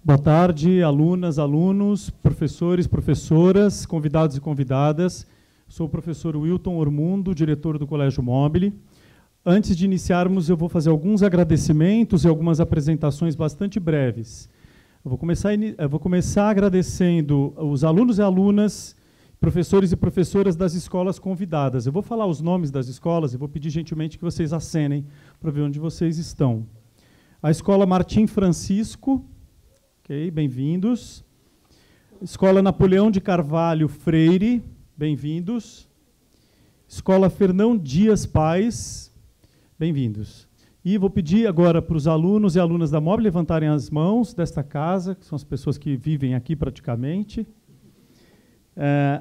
Boa tarde, alunas, alunos, professores, professoras, convidados e convidadas. Sou o professor Wilton Ormundo, diretor do Colégio Mobile. Antes de iniciarmos, eu vou fazer alguns agradecimentos e algumas apresentações bastante breves. Eu vou começar agradecendo os alunos e alunas, professores e professoras das escolas convidadas. Eu vou falar os nomes das escolas e vou pedir gentilmente que vocês acenem para ver onde vocês estão. A Escola Martim Francisco, ok, bem-vindos. Escola Napoleão de Carvalho Freire, bem-vindos. Escola Fernão Dias Pais, bem-vindos. E vou pedir agora para os alunos e alunas da Mobile levantarem as mãos desta casa, que são as pessoas que vivem aqui praticamente.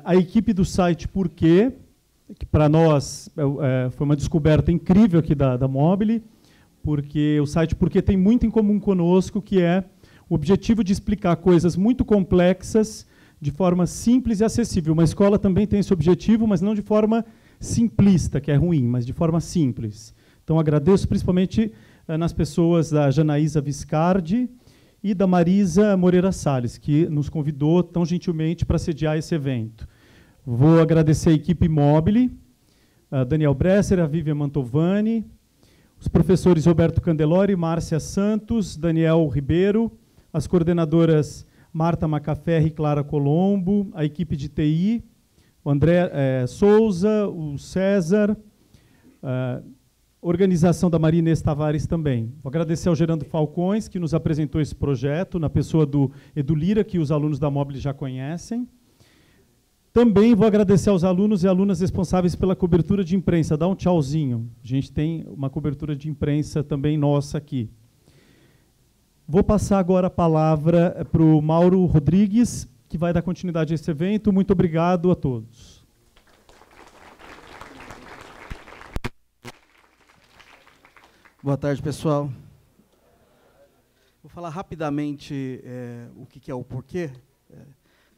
A equipe do site Porquê, que para nós foi uma descoberta incrível aqui da Mobile, porque o site Porquê tem muito em comum conosco, que é o objetivo de explicar coisas muito complexas de forma simples e acessível. Uma escola também tem esse objetivo, mas não de forma simplista, que é ruim, mas de forma simples. Então, agradeço principalmente nas pessoas da Janaísa Viscardi e da Marisa Moreira Salles, que nos convidou tão gentilmente para sediar esse evento. Vou agradecer a equipe Mobile, a Daniel Bresser, a Vivian Mantovani, os professores Roberto Candelori, Márcia Santos, Daniel Ribeiro, as coordenadoras Marta Macaferri e Clara Colombo, a equipe de TI, o André Souza, o César, organização da Maria Inês Tavares também. Vou agradecer ao Gerando Falcões, que nos apresentou esse projeto, na pessoa do Edu Lira, que os alunos da Mobile já conhecem. Também vou agradecer aos alunos e alunas responsáveis pela cobertura de imprensa. Dá um tchauzinho. A gente tem uma cobertura de imprensa também nossa aqui. Vou passar agora a palavra para o Mauro Rodrigues, que vai dar continuidade a esse evento. Muito obrigado a todos. Boa tarde, pessoal. Vou falar rapidamente o que é o porquê.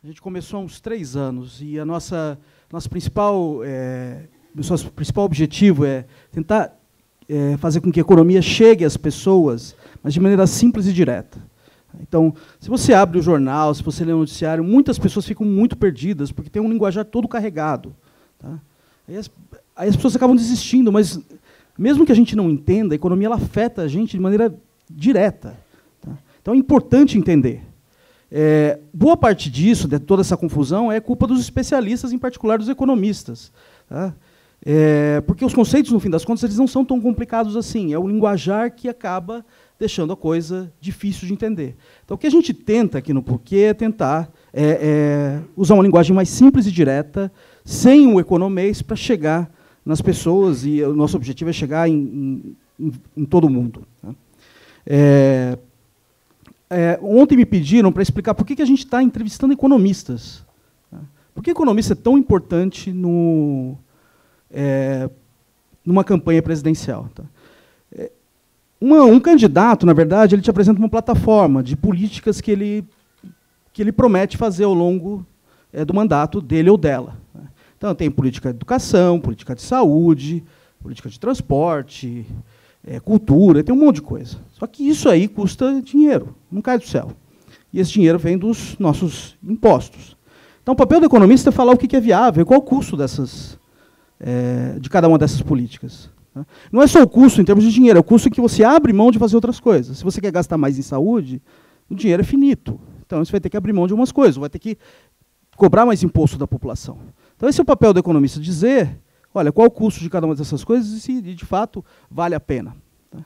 A gente começou há uns 3 anos e nosso principal objetivo é tentar fazer com que a economia chegue às pessoas, mas de maneira simples e direta. Então, se você abre o jornal, se você lê o noticiário, muitas pessoas ficam muito perdidas, porque tem um linguajar todo carregado. Tá? Aí as pessoas acabam desistindo, mas mesmo que a gente não entenda, a economia ela afeta a gente de maneira direta. Tá? Então é importante entender. Boa parte disso, de toda essa confusão, é culpa dos especialistas, em particular dos economistas. Tá? Porque os conceitos, no fim das contas, eles não são tão complicados assim. É o linguajar que acaba deixando a coisa difícil de entender. Então, o que a gente tenta aqui no Porquê é tentar usar uma linguagem mais simples e direta, sem o economês, para chegar nas pessoas, e o nosso objetivo é chegar em todo mundo. Tá? Ontem me pediram para explicar por que a gente está entrevistando economistas. Tá? Por que economista é tão importante numa campanha presidencial? Tá? Um candidato, na verdade, ele te apresenta uma plataforma de políticas que ele promete fazer ao longo do mandato dele ou dela. Tá? Então, tem política de educação, política de saúde, política de transporte, cultura, tem um monte de coisa. Só que isso aí custa dinheiro, não cai do céu. E esse dinheiro vem dos nossos impostos. Então, o papel do economista é falar o que é viável, qual o custo de cada uma dessas políticas. Tá? Não é só o custo em termos de dinheiro, é o custo que você abre mão de fazer outras coisas. Se você quer gastar mais em saúde, o dinheiro é finito. Então, você vai ter que abrir mão de algumas coisas, vai ter que cobrar mais imposto da população. Então, esse é o papel do economista, dizer, olha, qual o custo de cada uma dessas coisas e se, de fato, vale a pena. Tá?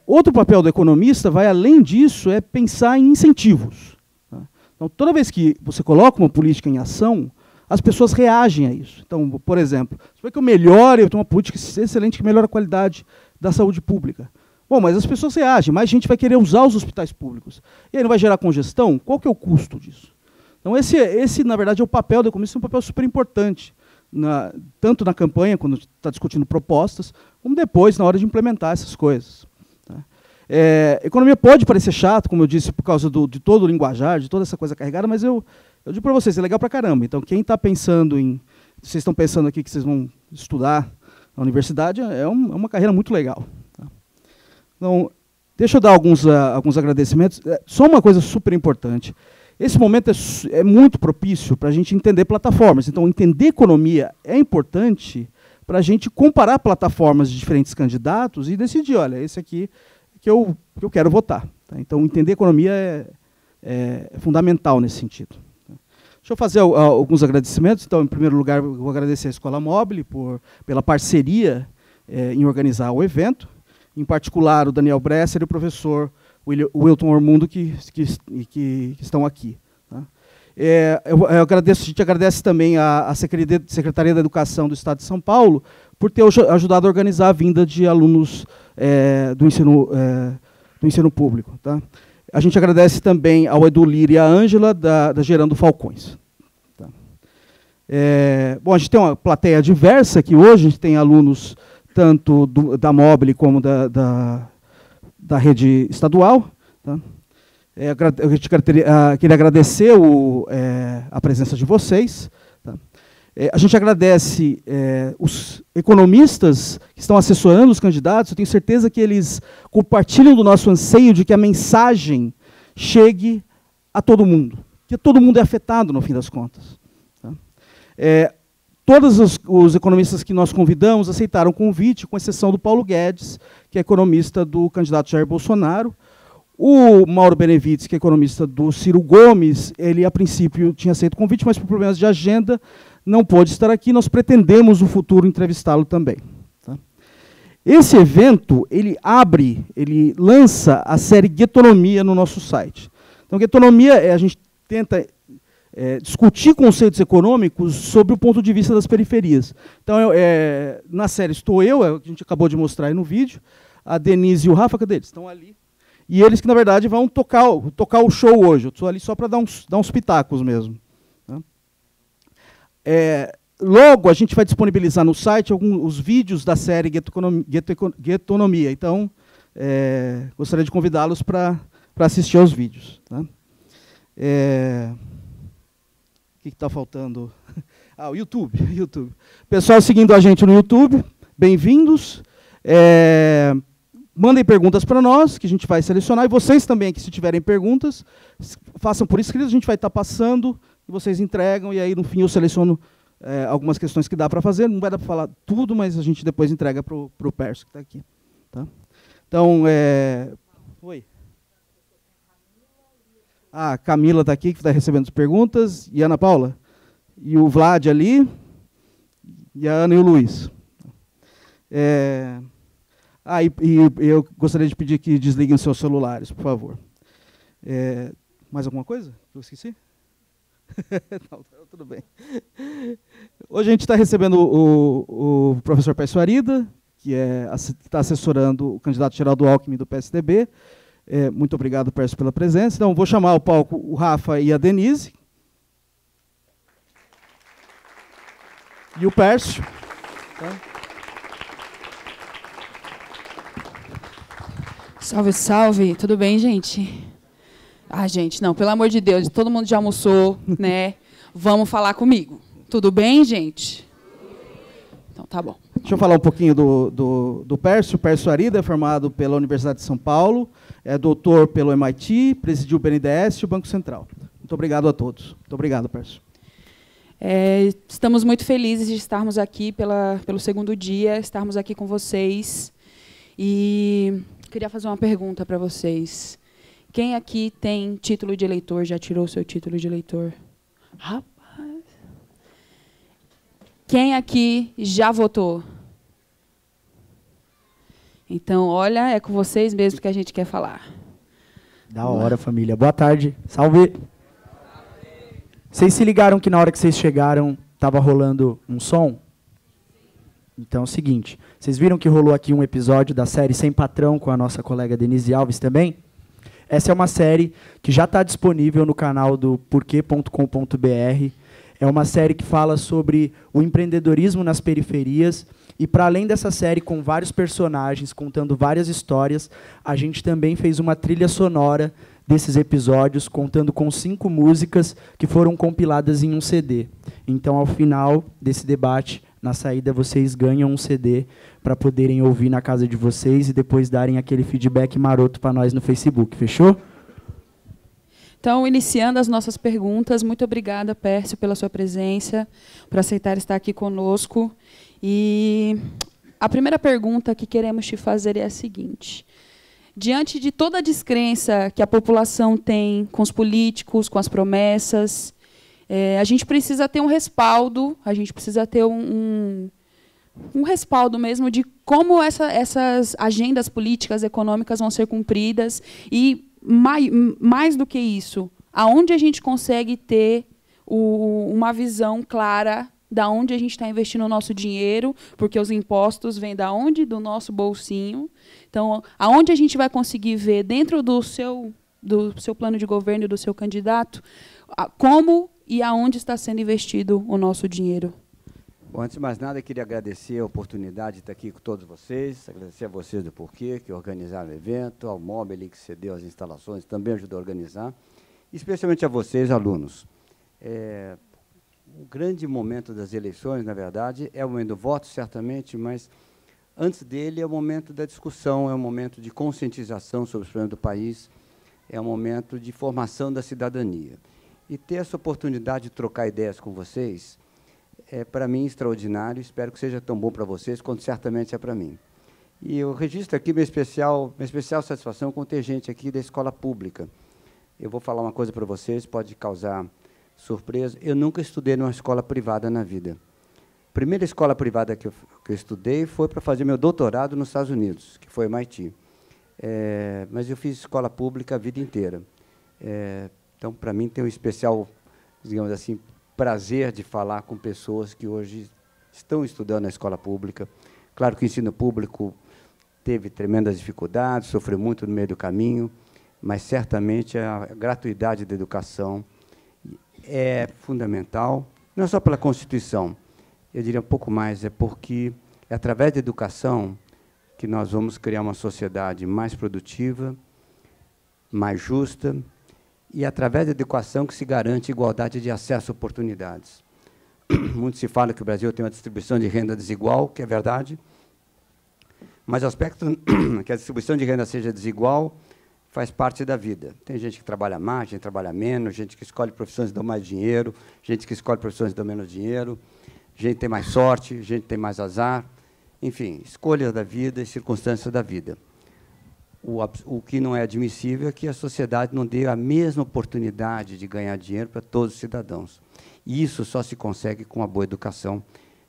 Outro papel do economista, vai além disso, é pensar em incentivos. Tá? Então, toda vez que você coloca uma política em ação, as pessoas reagem a isso. Então, por exemplo, se que eu melhore, eu tenho uma política excelente que melhora a qualidade da saúde pública. Bom, mas as pessoas reagem, mais gente vai querer usar os hospitais públicos. E aí não vai gerar congestão? Qual que é o custo disso? Então, esse na verdade, é o papel do economista, é um papel super importante, tanto na campanha, quando está discutindo propostas, como depois, na hora de implementar essas coisas. Tá? Economia pode parecer chato, como eu disse, por causa de todo o linguajar, de toda essa coisa carregada, mas eu digo para vocês, é legal para caramba. Então, quem está pensando vocês estão pensando aqui que vocês vão estudar na universidade, é uma carreira muito legal. Tá? Então, Deixa eu dar alguns agradecimentos. Só uma coisa super importante. Esse momento é muito propício para a gente entender plataformas. Então, entender economia é importante para a gente comparar plataformas de diferentes candidatos e decidir, olha, esse aqui que eu quero votar. Tá? Então, entender economia é fundamental nesse sentido. Deixa eu fazer alguns agradecimentos. Então, em primeiro lugar, eu vou agradecer à Escola Mobile pela parceria em organizar o evento. Em particular, o Daniel Bresser e o professor Wilton Ormundo, que estão aqui. Tá? A gente agradece também à Secretaria da Educação do Estado de São Paulo por ter ajudado a organizar a vinda de alunos do ensino público. Tá? A gente agradece também ao Edu Lira e à Ângela, da Gerando Falcões. Tá? Bom, a gente tem uma plateia diversa aqui hoje, a gente tem alunos tanto da Mobile como da rede estadual. Tá? Queria agradecer a presença de vocês. Tá? A gente agradece os economistas que estão assessorando os candidatos. Eu tenho certeza que eles compartilham do nosso anseio de que a mensagem chegue a todo mundo, que todo mundo é afetado, no fim das contas. Tá? Todos os economistas que nós convidamos aceitaram o convite, com exceção do Paulo Guedes, que é economista do candidato Jair Bolsonaro. O Mauro Benevides, que é economista do Ciro Gomes, ele, a princípio, tinha aceito o convite, mas por problemas de agenda não pôde estar aqui. Nós pretendemos, no futuro, entrevistá-lo também. Tá? Esse evento, ele lança a série Guetonomia no nosso site. Então, Guetonomia, a gente tenta discutir conceitos econômicos sob o ponto de vista das periferias. Então, na série estou a gente acabou de mostrar aí no vídeo, a Denise e o Rafa, cadê eles? Estão ali. E eles que, na verdade, vão tocar o show hoje. Eu estou ali só para dar uns pitacos mesmo. Tá? Logo, a gente vai disponibilizar no site os vídeos da série Guetonomia. Então, gostaria de convidá-los para assistir aos vídeos. Tá? O que está faltando? O YouTube. Pessoal seguindo a gente no YouTube, bem-vindos. Mandem perguntas para nós, que a gente vai selecionar. E vocês também, que se tiverem perguntas, façam por escrito, a gente vai estar passando, e vocês entregam, e aí, no fim, eu seleciono algumas questões que dá para fazer. Não vai dar para falar tudo, mas a gente depois entrega para o Pércio, que está aqui. Tá? Então, oi. A Camila está aqui, que está recebendo as perguntas, e a Ana Paula. E o Vlad ali, e a Ana e o Luiz. Eu gostaria de pedir que desliguem seus celulares, por favor. Mais alguma coisa? Eu esqueci? Não, tudo bem. Hoje a gente está recebendo o professor Pércio Arida, que está assessorando o candidato Geraldo Alckmin do PSDB. Muito obrigado, Pércio, pela presença. Então, vou chamar ao palco o Rafa e a Denise. E o Pércio. Tá? Salve, salve. Tudo bem, gente? Gente, não, pelo amor de Deus, todo mundo já almoçou, né? Vamos falar comigo. Tudo bem, gente? Então, tá bom. Deixa eu falar um pouquinho do Pércio. Pércio Arida é formado pela Universidade de São Paulo, é doutor pelo MIT, presidiu o BNDES e o Banco Central. Muito obrigado a todos. Muito obrigado, Pércio. Estamos muito felizes de estarmos aqui pelo segundo dia, estarmos aqui com vocês. E queria fazer uma pergunta para vocês. Quem aqui tem título de eleitor, já tirou o seu título de eleitor? Rapaz! Quem aqui já votou? Então, olha, é com vocês mesmo que a gente quer falar. Da hora, família. Boa tarde. Salve! Vocês se ligaram que na hora que vocês chegaram, estava rolando um som? Então é o seguinte, vocês viram que rolou aqui um episódio da série Sem Patrão com a nossa colega Denise Alves também? Essa é uma série que já está disponível no canal do porquê.com.br. É uma série que fala sobre o empreendedorismo nas periferias. E, para além dessa série, com vários personagens, contando várias histórias, a gente também fez uma trilha sonora desses episódios, contando com 5 músicas que foram compiladas em um CD. Então, ao final desse debate, na saída vocês ganham um CD para poderem ouvir na casa de vocês e depois darem aquele feedback maroto para nós no Facebook. Fechou? Então, iniciando as nossas perguntas, muito obrigada, Pércio, pela sua presença, por aceitar estar aqui conosco. E a primeira pergunta que queremos te fazer é a seguinte: diante de toda a descrença que a população tem com os políticos, com as promessas, a gente precisa ter um respaldo, a gente precisa ter um respaldo mesmo de como essas agendas políticas, econômicas vão ser cumpridas e, mais do que isso, aonde a gente consegue ter uma visão clara da onde a gente está investindo o nosso dinheiro, porque os impostos vêm da onde? Do nosso bolsinho. Então, aonde a gente vai conseguir ver, dentro do seu plano de governo e do seu candidato, como e aonde está sendo investido o nosso dinheiro? Bom, antes de mais nada, eu queria agradecer a oportunidade de estar aqui com todos vocês, agradecer a vocês do Porquê, que organizaram o evento, ao Mobile, que cedeu as instalações, também ajudou a organizar, e especialmente a vocês, alunos. O grande momento das eleições, na verdade, é o momento do voto, certamente, mas antes dele é o momento da discussão, é o momento de conscientização sobre os problemas do país, é o momento de formação da cidadania. E ter essa oportunidade de trocar ideias com vocês é, para mim, extraordinário. Espero que seja tão bom para vocês, quanto certamente é para mim. E eu registro aqui minha especial satisfação com ter gente aqui da escola pública. Eu vou falar uma coisa para vocês, pode causar surpresa. Eu nunca estudei numa escola privada na vida. A primeira escola privada que eu estudei foi para fazer meu doutorado nos Estados Unidos, que foi MIT. Mas eu fiz escola pública a vida inteira. Então, para mim, tem um especial, digamos assim, prazer de falar com pessoas que hoje estão estudando na escola pública. Claro que o ensino público teve tremendas dificuldades, sofreu muito no meio do caminho, mas, certamente, a gratuidade da educação é fundamental, não só pela Constituição, eu diria um pouco mais, é porque é através da educação que nós vamos criar uma sociedade mais produtiva, mais justa, e através da educação que se garante igualdade de acesso a oportunidades. Muito se fala que o Brasil tem uma distribuição de renda desigual, que é verdade, mas o aspecto que a distribuição de renda seja desigual faz parte da vida. Tem gente que trabalha mais, gente que trabalha menos, gente que escolhe profissões que dão mais dinheiro, gente que escolhe profissões que dão menos dinheiro, gente que tem mais sorte, gente que tem mais azar. Enfim, escolhas da vida e circunstâncias da vida. O que não é admissível é que a sociedade não dê a mesma oportunidade de ganhar dinheiro para todos os cidadãos. E isso só se consegue com uma boa educação,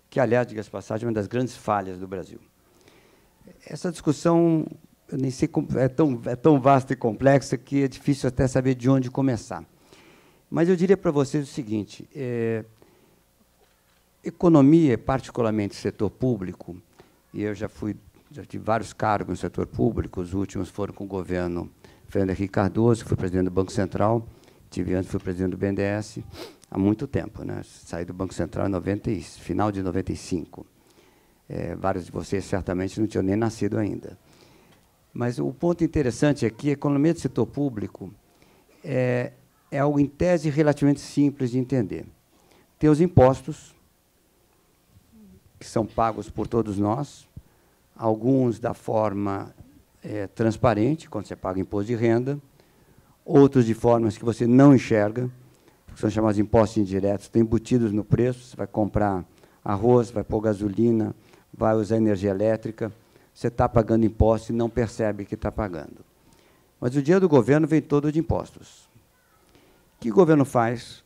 que, aliás, diga-se de passagem, é uma das grandes falhas do Brasil. Essa discussão, eu nem sei, é tão vasta e complexa que é difícil até saber de onde começar. Mas eu diria para vocês o seguinte: economia, particularmente setor público, e eu já tive vários cargos no setor público, os últimos foram com o governo Fernando Henrique Cardoso, que foi presidente do Banco Central, fui presidente do BNDES há muito tempo, né? Saí do Banco Central em final de 95. Vários de vocês certamente não tinham nem nascido ainda. Mas o ponto interessante aqui é que a economia do setor público é algo, em tese, relativamente simples de entender. Tem os impostos, que são pagos por todos nós, alguns da forma transparente, quando você paga imposto de renda, outros de formas que você não enxerga, que são chamados impostos indiretos, estão embutidos no preço. Você vai comprar arroz, vai pôr gasolina, vai usar energia elétrica, você está pagando imposto e não percebe que está pagando. Mas o dinheiro do governo vem todo de impostos. O que o governo faz?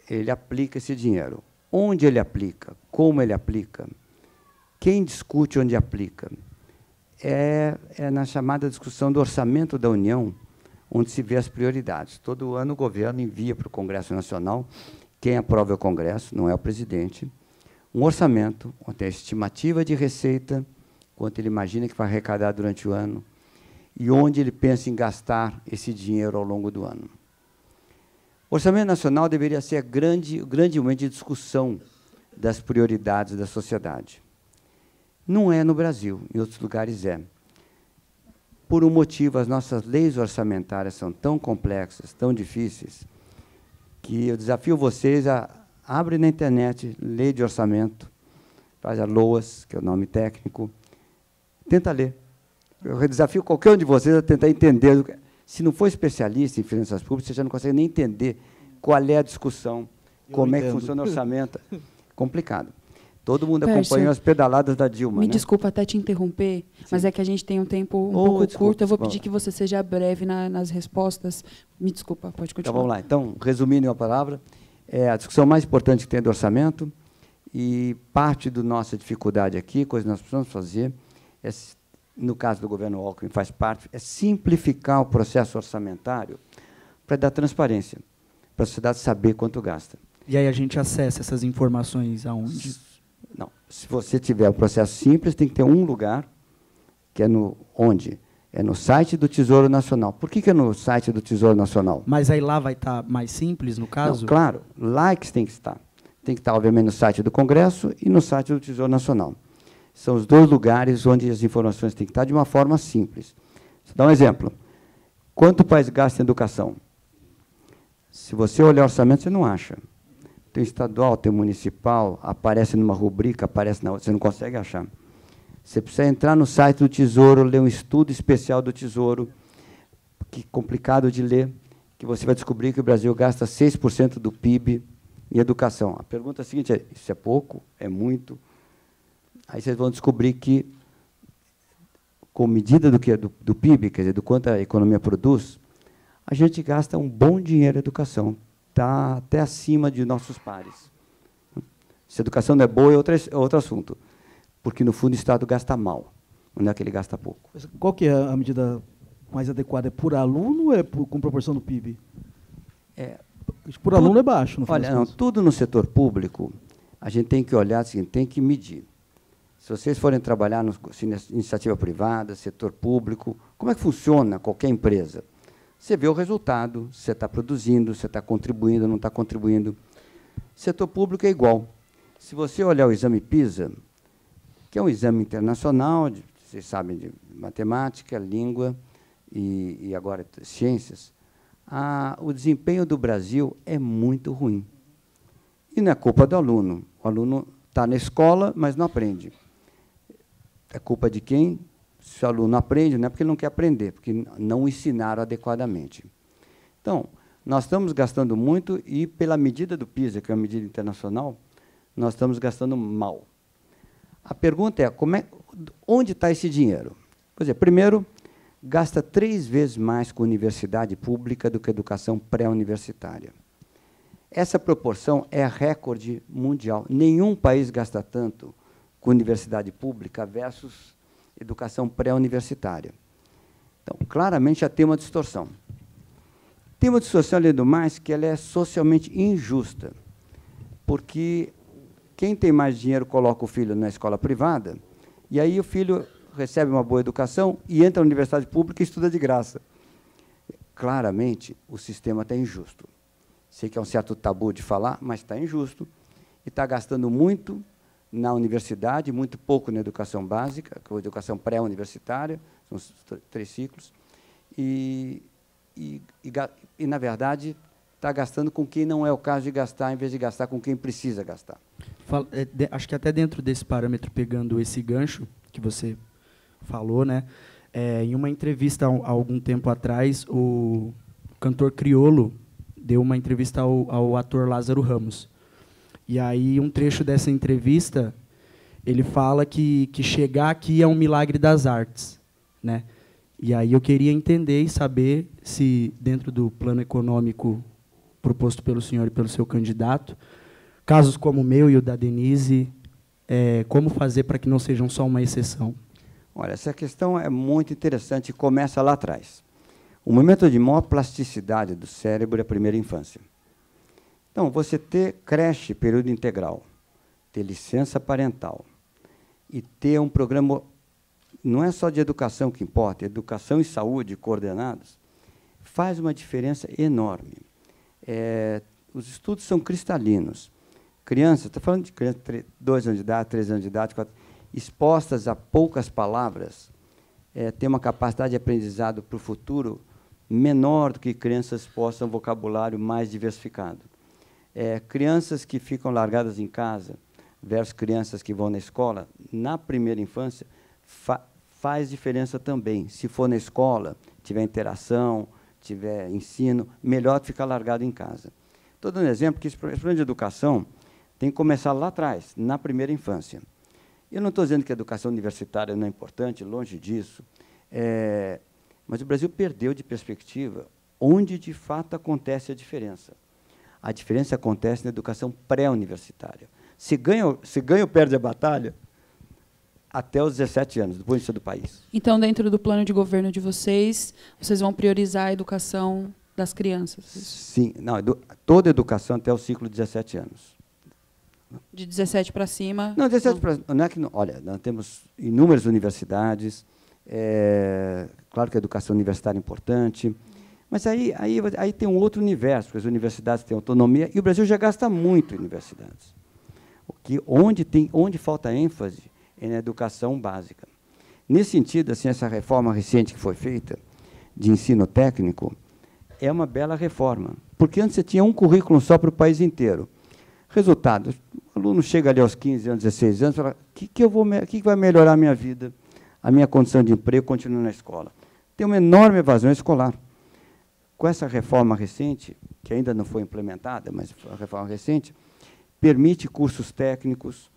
Ele aplica esse dinheiro. Onde ele aplica? Como ele aplica? Quem discute onde aplica? É na chamada discussão do orçamento da União, onde se vê as prioridades. Todo ano o governo envia para o Congresso Nacional, quem aprova é o Congresso, não é o presidente, um orçamento, onde tem a estimativa de receita, quanto ele imagina que vai arrecadar durante o ano, e onde ele pensa em gastar esse dinheiro ao longo do ano. O Orçamento Nacional deveria ser o grande momento de discussão das prioridades da sociedade. Não é no Brasil, em outros lugares é. Por um motivo, as nossas leis orçamentárias são tão complexas, tão difíceis, que eu desafio vocês a abrem na internet lei de orçamento, faz a LOAS, que é o nome técnico, tenta ler. Eu desafio qualquer um de vocês a tentar entender. Se não for especialista em finanças públicas, você já não consegue nem entender qual é a discussão, como é que funciona o orçamento. Complicado. Todo mundo acompanhou as pedaladas da Dilma. Me desculpa até te interromper, mas é que a gente tem um tempo um pouco curto. Eu vou pedir que você seja breve nas respostas. Me desculpa, pode continuar. Então, vamos lá. Então, resumindo em uma palavra, é a discussão mais importante que tem do orçamento, e parte da nossa dificuldade aqui, coisa que nós precisamos fazer, no caso do governo Alckmin faz parte, é simplificar o processo orçamentário para dar transparência, para a sociedade saber quanto gasta. E aí a gente acessa essas informações aonde? Não. Se você tiver um processo simples, tem que ter um lugar, que é onde? É no site do Tesouro Nacional. Por que é no site do Tesouro Nacional? Mas aí lá vai estar mais simples, no caso? Não, claro, lá é que tem que estar. Tem que estar, obviamente, no site do Congresso e no site do Tesouro Nacional. São os dois lugares onde as informações têm que estar de uma forma simples. Vou dar um exemplo. Quanto o país gasta em educação? Se você olhar o orçamento, você não acha. Tem estadual, tem municipal, aparece numa rubrica, aparece na outra, você não consegue achar. Você precisa entrar no site do Tesouro, ler um estudo especial do Tesouro, que é complicado de ler, que você vai descobrir que o Brasil gasta 6% do PIB em educação. A pergunta seguinte é, isso é pouco? É muito? Aí vocês vão descobrir que, com medida do PIB, quer dizer, do quanto a economia produz, a gente gasta um bom dinheiro em educação. Está até acima de nossos pares. Se a educação não é boa, é outro assunto. Porque, no fundo, o Estado gasta mal. Não é que ele gasta pouco. Qual que é a medida mais adequada? É por aluno ou é com proporção do PIB? Por aluno é baixo, no final das contas. Tudo no setor público, a gente tem que olhar, assim, tem que medir. Se vocês forem trabalhar na iniciativa privada, setor público, como é que funciona qualquer empresa? Você vê o resultado, você está produzindo, você está contribuindo, não está contribuindo. Setor público é igual. Se você olhar o exame PISA, que é um exame internacional, vocês sabem, de matemática, língua e agora ciências, o desempenho do Brasil é muito ruim. E não é culpa do aluno. O aluno está na escola, mas não aprende. É culpa de quem? Se o aluno aprende, não é porque ele não quer aprender, porque não ensinaram adequadamente. Então, nós estamos gastando muito e, pela medida do PISA, que é uma medida internacional, nós estamos gastando mal. A pergunta é, onde está esse dinheiro? Quer dizer, primeiro, gasta 3 vezes mais com universidade pública do que educação pré-universitária. Essa proporção é recorde mundial. Nenhum país gasta tanto com universidade pública versus educação pré-universitária. Então, claramente, já tem uma distorção. Tem uma distorção, além do mais, que ela é socialmente injusta, porque quem tem mais dinheiro coloca o filho na escola privada, e aí o filho recebe uma boa educação e entra na universidade pública e estuda de graça. Claramente, o sistema está injusto. Sei que é um certo tabu de falar, mas está injusto, e está gastando muito na universidade, muito pouco na educação básica, que é a educação pré-universitária, são os 3 ciclos, e, na verdade, está gastando com quem não é o caso de gastar, em vez de gastar com quem precisa gastar. Acho que até dentro desse parâmetro, pegando esse gancho que você falou, né, em uma entrevista há algum tempo atrás, o cantor criolo deu uma entrevista ao ator Lázaro Ramos. E aí, um trecho dessa entrevista, ele fala que chegar aqui é um milagre das artes, né? E aí eu queria entender e saber se, dentro do plano econômico proposto pelo senhor e pelo seu candidato, casos como o meu e o da Denise, como fazer para que não sejam só uma exceção? Olha, essa questão é muito interessante e começa lá atrás. O momento de maior plasticidade do cérebro é a primeira infância. Então, você ter creche, período integral, ter licença parental e ter um programa, não é só de educação que importa, educação e saúde coordenados, faz uma diferença enorme. Os estudos são cristalinos. Crianças, estou falando de crianças de 2 anos de idade, 3 anos de idade, 4, expostas a poucas palavras, têm uma capacidade de aprendizado para o futuro menor do que crianças expostas a um vocabulário mais diversificado. Crianças que ficam largadas em casa, versus crianças que vão na escola, na primeira infância, faz diferença também. Se for na escola, tiver interação, tiver ensino, melhor ficar largado em casa. Estou dando um exemplo que esse problema de educação tem que começar lá atrás, na primeira infância. Eu não estou dizendo que a educação universitária não é importante, longe disso, mas o Brasil perdeu de perspectiva onde, de fato, acontece a diferença. A diferença acontece na educação pré-universitária. Se ganha ou perde a batalha, até os 17 anos, do ponto de vista do país. Então, dentro do plano de governo de vocês vão priorizar a educação das crianças? Sim, não, toda a educação até o ciclo de 17 anos. De 17 para cima? Não, 17 para cima. Não é que não, olha, nós temos inúmeras universidades, claro que a educação universitária é importante, mas aí tem um outro universo, porque as universidades têm autonomia, e o Brasil já gasta muito em universidades. Onde falta ênfase é na educação básica. Nesse sentido, assim, essa reforma recente que foi feita, de ensino técnico, é uma bela reforma, porque antes você tinha um currículo só para o país inteiro. Resultado, o aluno chega ali aos 15 anos, 16 anos, e fala, o que vai melhorar a minha vida, a minha condição de emprego, continuando na escola? Tem uma enorme evasão escolar. Com essa reforma recente, que ainda não foi implementada, mas a reforma recente, permite cursos técnicos,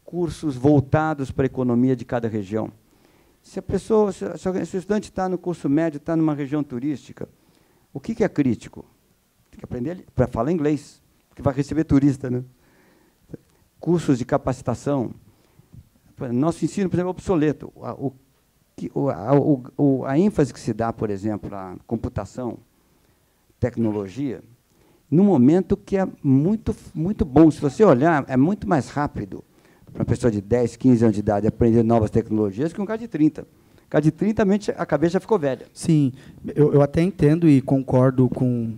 cursos voltados para a economia de cada região. Se o estudante está no curso médio, está numa região turística, o que é crítico? Tem que aprender para falar inglês, porque vai receber turista, né? Cursos de capacitação. Nosso ensino, por exemplo, é obsoleto. A ênfase que se dá, por exemplo, à computação, tecnologia, no momento que é muito, muito bom. Se você olhar, é muito mais rápido para uma pessoa de 10, 15 anos de idade aprender novas tecnologias que um cara de 30. Um cara de 30, a cabeça já ficou velha. Sim, eu até entendo e concordo com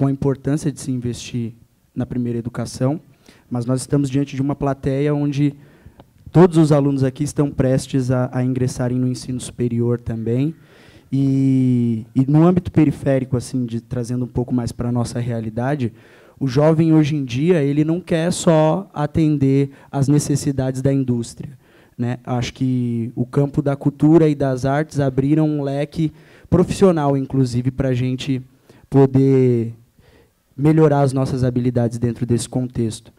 a importância de se investir na primeira educação, mas nós estamos diante de uma plateia onde todos os alunos aqui estão prestes a ingressarem no ensino superior também, e no âmbito periférico, assim, trazendo um pouco mais para a nossa realidade, o jovem, hoje em dia, ele não quer só atender às necessidades da indústria, né? Acho que o campo da cultura e das artes abriram um leque profissional, inclusive, para a gente poder melhorar as nossas habilidades dentro desse contexto.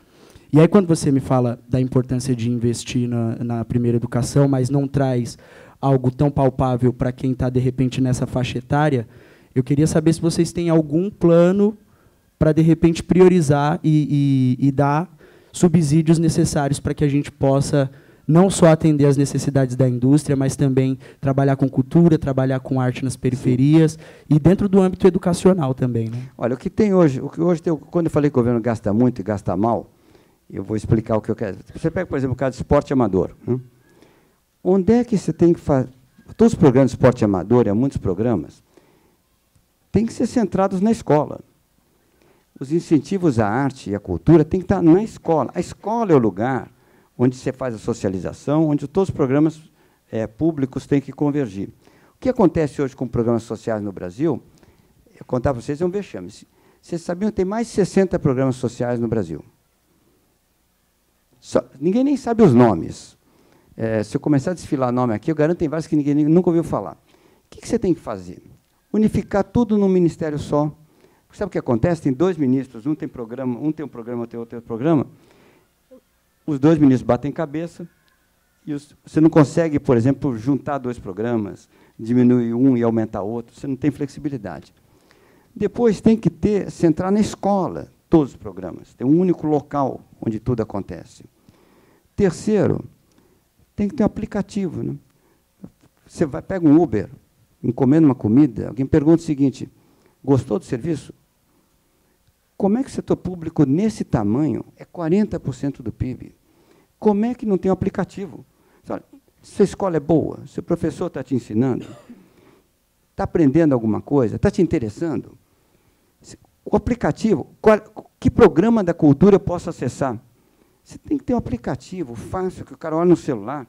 E aí, quando você me fala da importância de investir na primeira educação, mas não traz algo tão palpável para quem está, de repente, nessa faixa etária, eu queria saber se vocês têm algum plano para, de repente, priorizar e dar subsídios necessários para que a gente possa não só atender às necessidades da indústria, mas também trabalhar com cultura, trabalhar com arte nas periferias. Sim. E dentro do âmbito educacional também, né? Olha, o que hoje tem, quando eu falei que o governo gasta muito e gasta mal, eu vou explicar o que eu quero. Você pega, por exemplo, o caso de esporte amador. Onde é que você tem que fazer? Todos os programas de esporte amador, há muitos programas, têm que ser centrados na escola. Os incentivos à arte e à cultura têm que estar na escola. A escola é o lugar onde você faz a socialização, onde todos os programas públicos têm que convergir. O que acontece hoje com programas sociais no Brasil, eu contar para vocês, é um vexame. Vocês sabiam que tem mais de 60 programas sociais no Brasil. Ninguém nem sabe os nomes. Se eu começar a desfilar nome aqui, eu garanto que tem vários que ninguém nunca ouviu falar. O que você tem que fazer? Unificar tudo num ministério só. Sabe o que acontece? Tem dois ministros, um tem um programa, outro tem outro programa. Os dois ministros batem cabeça e você não consegue, por exemplo, juntar dois programas, diminuir um e aumentar outro. Você não tem flexibilidade. Depois tem que centrar na escola todos os programas. Tem um único local onde tudo acontece. Terceiro, tem que ter um aplicativo, né? Você pega um Uber, encomenda uma comida, alguém pergunta o seguinte: gostou do serviço? Como é que o setor público, nesse tamanho, é 40% do PIB? Como é que não tem um aplicativo? Se a escola é boa, se o professor está te ensinando, está aprendendo alguma coisa, está te interessando, o aplicativo, que programa da cultura eu posso acessar? Você tem que ter um aplicativo fácil, que o cara olhe no celular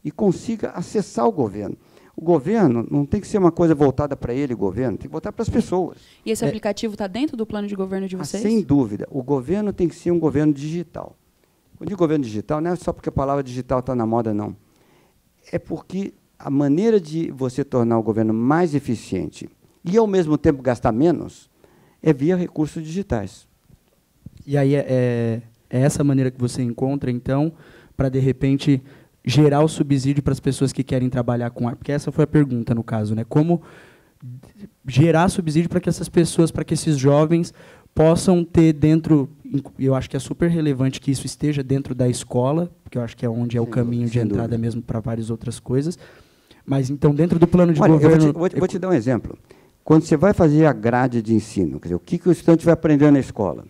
e consiga acessar o governo. O governo não tem que ser uma coisa voltada para ele, o governo, tem que voltar para as pessoas. E esse aplicativo está dentro do plano de governo de vocês? Sem dúvida. O governo tem que ser um governo digital. Quando digo governo digital, não é só porque a palavra digital está na moda, não. É porque a maneira de você tornar o governo mais eficiente e, ao mesmo tempo, gastar menos é via recursos digitais. E aí é essa maneira que você encontra, então, para, de repente, gerar o subsídio para as pessoas que querem trabalhar com arte? Porque essa foi a pergunta, no caso, né? Como gerar subsídio para que essas pessoas, para que esses jovens possam ter dentro, eu acho que é super relevante que isso esteja dentro da escola, porque eu acho que é onde é o caminho de entrada mesmo para várias outras coisas, mas então dentro do plano de governo... Eu vou te dar um exemplo. Quando você vai fazer a grade de ensino, quer dizer, o que o estudante vai aprender na escola?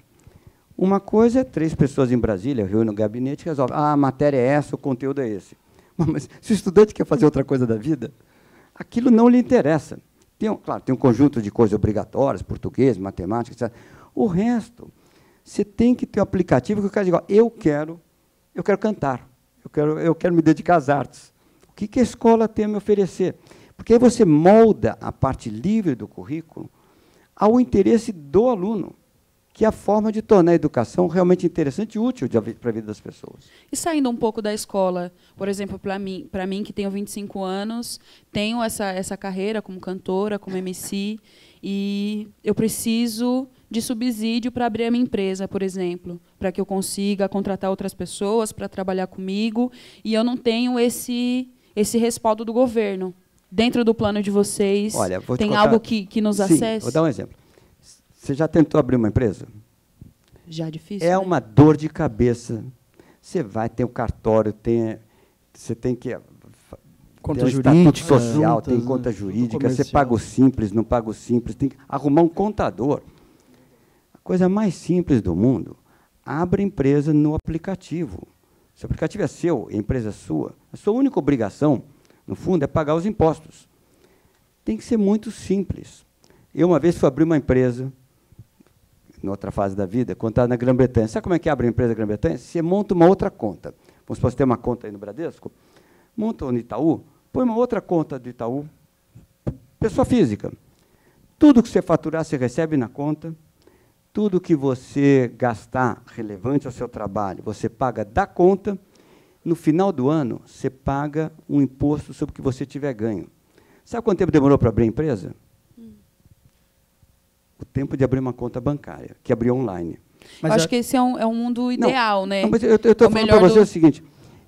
Uma coisa é 3 pessoas em Brasília, reúnem no gabinete e resolvem, a matéria é essa, o conteúdo é esse. Mas se o estudante quer fazer outra coisa da vida, aquilo não lhe interessa. Claro, tem um conjunto de coisas obrigatórias, português, matemática, etc. O resto, você tem que ter um aplicativo que o cara diga, eu quero cantar, eu quero me dedicar às artes. O que a escola tem a me oferecer? Porque aí você molda a parte livre do currículo ao interesse do aluno, que é a forma de tornar a educação realmente interessante e útil para a vida das pessoas. E saindo um pouco da escola, por exemplo, para mim que tenho 25 anos, tenho essa carreira como cantora, como MC, e eu preciso de subsídio para abrir a minha empresa, por exemplo, para que eu consiga contratar outras pessoas para trabalhar comigo, e eu não tenho esse respaldo do governo. Dentro do plano de vocês, olha, tem algo que nos acesse? Vou dar um exemplo. Você já tentou abrir uma empresa? Já é difícil, É né? uma dor de cabeça. Você vai, tem o cartório, você tem que... Conta tem o jurídica, estatuto social, juntas, tem conta né? jurídica, você paga o simples, não paga o simples, tem que arrumar um contador. A coisa mais simples do mundo, abre empresa no aplicativo. Se o aplicativo é seu, a empresa é sua, a sua única obrigação, no fundo, é pagar os impostos. Tem que ser muito simples. Eu, uma vez, fui abrir uma empresa, em outra fase da vida, quando estava na Grã-Bretanha. Sabe como é que abre a empresa na Grã-Bretanha? Você monta uma outra conta. Vamos supor que você tem uma conta aí no Bradesco, monta no Itaú, põe uma outra conta do Itaú, pessoa física. Tudo que você faturar, você recebe na conta, tudo que você gastar relevante ao seu trabalho, você paga da conta. No final do ano, você paga um imposto sobre o que você tiver ganho. Sabe quanto tempo demorou para abrir a empresa? O tempo de abrir uma conta bancária, que abriu online. Mas acho que esse é um mundo ideal, né? Não, mas eu estou falando para você o seguinte,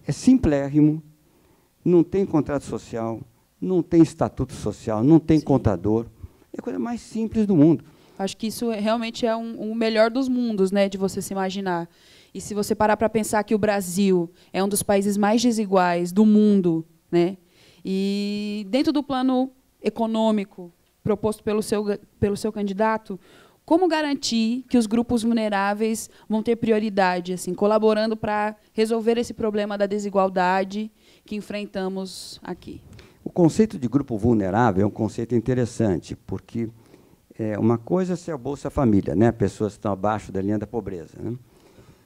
é simplérrimo, não tem contrato social, não tem estatuto social, não tem contador, é a coisa mais simples do mundo. Acho que isso realmente é o melhor dos mundos, né, de você se imaginar. E se você parar para pensar que o Brasil é um dos países mais desiguais do mundo, né, e dentro do plano econômico proposto pelo seu candidato, como garantir que os grupos vulneráveis vão ter prioridade, assim, colaborando para resolver esse problema da desigualdade que enfrentamos aqui? O conceito de grupo vulnerável é um conceito interessante, porque uma coisa é a Bolsa Família, né? Pessoas que estão abaixo da linha da pobreza, né?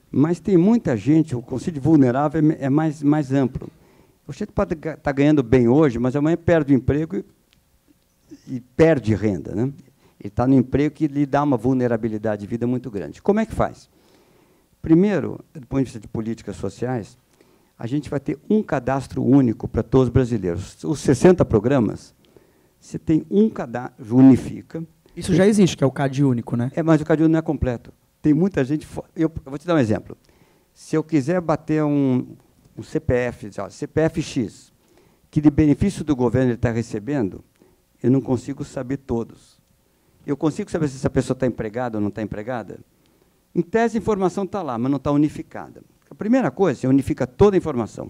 Mas tem muita gente, o conceito de vulnerável é mais amplo. Você pode estar ganhando bem hoje, mas amanhã perde o emprego e perde renda, né? Ele está no emprego que lhe dá uma vulnerabilidade de vida muito grande. Como é que faz? Primeiro, do ponto de vista de políticas sociais, a gente vai ter um cadastro único para todos os brasileiros. Os 60 programas, você tem um cadastro, unifica. Isso já existe, que é o CAD único, né? Mas o CAD único não é completo. Tem muita gente... Eu vou te dar um exemplo. Se eu quiser bater um CPF, CPF X, que de benefício do governo ele está recebendo, eu não consigo saber todos. Eu consigo saber se essa pessoa está empregada ou não está empregada? Em tese, a informação está lá, mas não está unificada. A primeira coisa, você unifica toda a informação.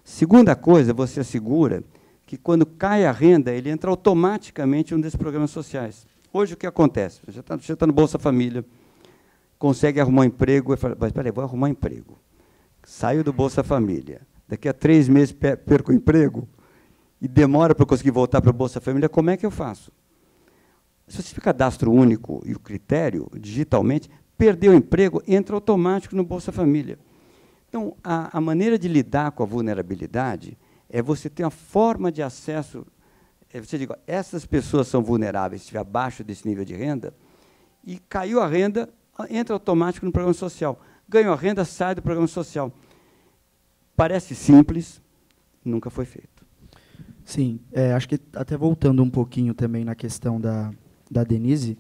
Segunda coisa, você assegura que, quando cai a renda, ele entra automaticamente em um desses programas sociais. Hoje, o que acontece? Você está no Bolsa Família, consegue arrumar um emprego, e fala, mas espera aí, vou arrumar um emprego. Saio do Bolsa Família. Daqui a 3 meses perco o emprego e demora para eu conseguir voltar para o Bolsa Família, como é que eu faço? Se você fica cadastro único e o critério, digitalmente, perder o emprego, entra automático no Bolsa Família. Então, a maneira de lidar com a vulnerabilidade é você ter uma forma de acesso. Você diz, essas pessoas são vulneráveis, se estiver abaixo desse nível de renda, e caiu a renda, entra automático no programa social. ganho a renda, sai do programa social. Parece simples, nunca foi feito. Sim, acho que até voltando um pouquinho também na questão da Denise,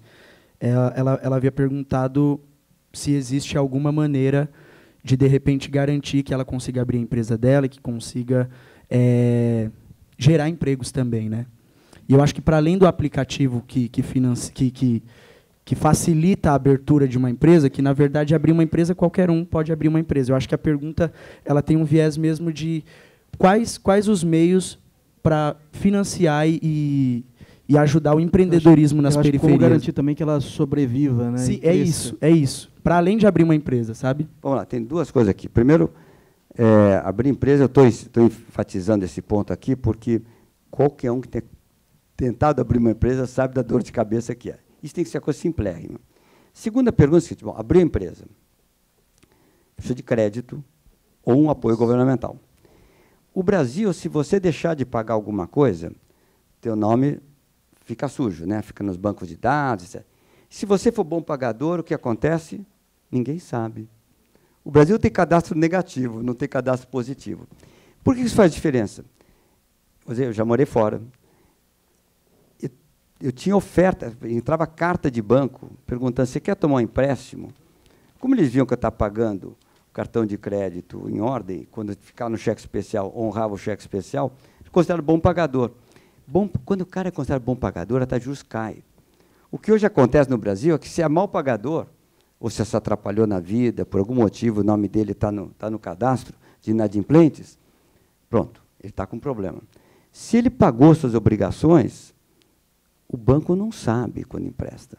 ela havia perguntado se existe alguma maneira de repente, garantir que ela consiga abrir a empresa dela e que consiga gerar empregos também, né? E eu acho que, para além do aplicativo que facilita a abertura de uma empresa, que, na verdade, abrir uma empresa, qualquer um pode abrir uma empresa. Eu acho que a pergunta ela tem um viés mesmo de quais os meios para financiar e ajudar o empreendedorismo nas periferias. Como garantir também que ela sobreviva, né? Sim, é isso. Para além de abrir uma empresa, sabe? Vamos lá, tem duas coisas aqui. Primeiro, abrir empresa, eu estou enfatizando esse ponto aqui, porque qualquer um que tenha tentado abrir uma empresa sabe da dor de cabeça que é. Isso tem que ser uma coisa simplérrima. Segunda pergunta é a seguinte: bom, abrir uma empresa precisa de crédito ou um apoio governamental. O Brasil, se você deixar de pagar alguma coisa, teu nome fica sujo, né? Fica nos bancos de dados, etc. Se você for bom pagador, o que acontece? Ninguém sabe. O Brasil tem cadastro negativo, não tem cadastro positivo. Por que isso faz diferença? Eu já morei fora. Eu tinha oferta, entrava carta de banco perguntando: você quer tomar um empréstimo? Como eles viam que eu estava pagando o cartão de crédito em ordem, quando ficava no cheque especial, honrava o cheque especial, consideraram bom pagador. Quando o cara é considerado bom pagador, a taxa de juros cai. O que hoje acontece no Brasil é que, se é mau pagador, ou se se atrapalhou na vida, por algum motivo o nome dele está no cadastro de inadimplentes, pronto, ele está com problema. Se ele pagou suas obrigações, o banco não sabe quando empresta.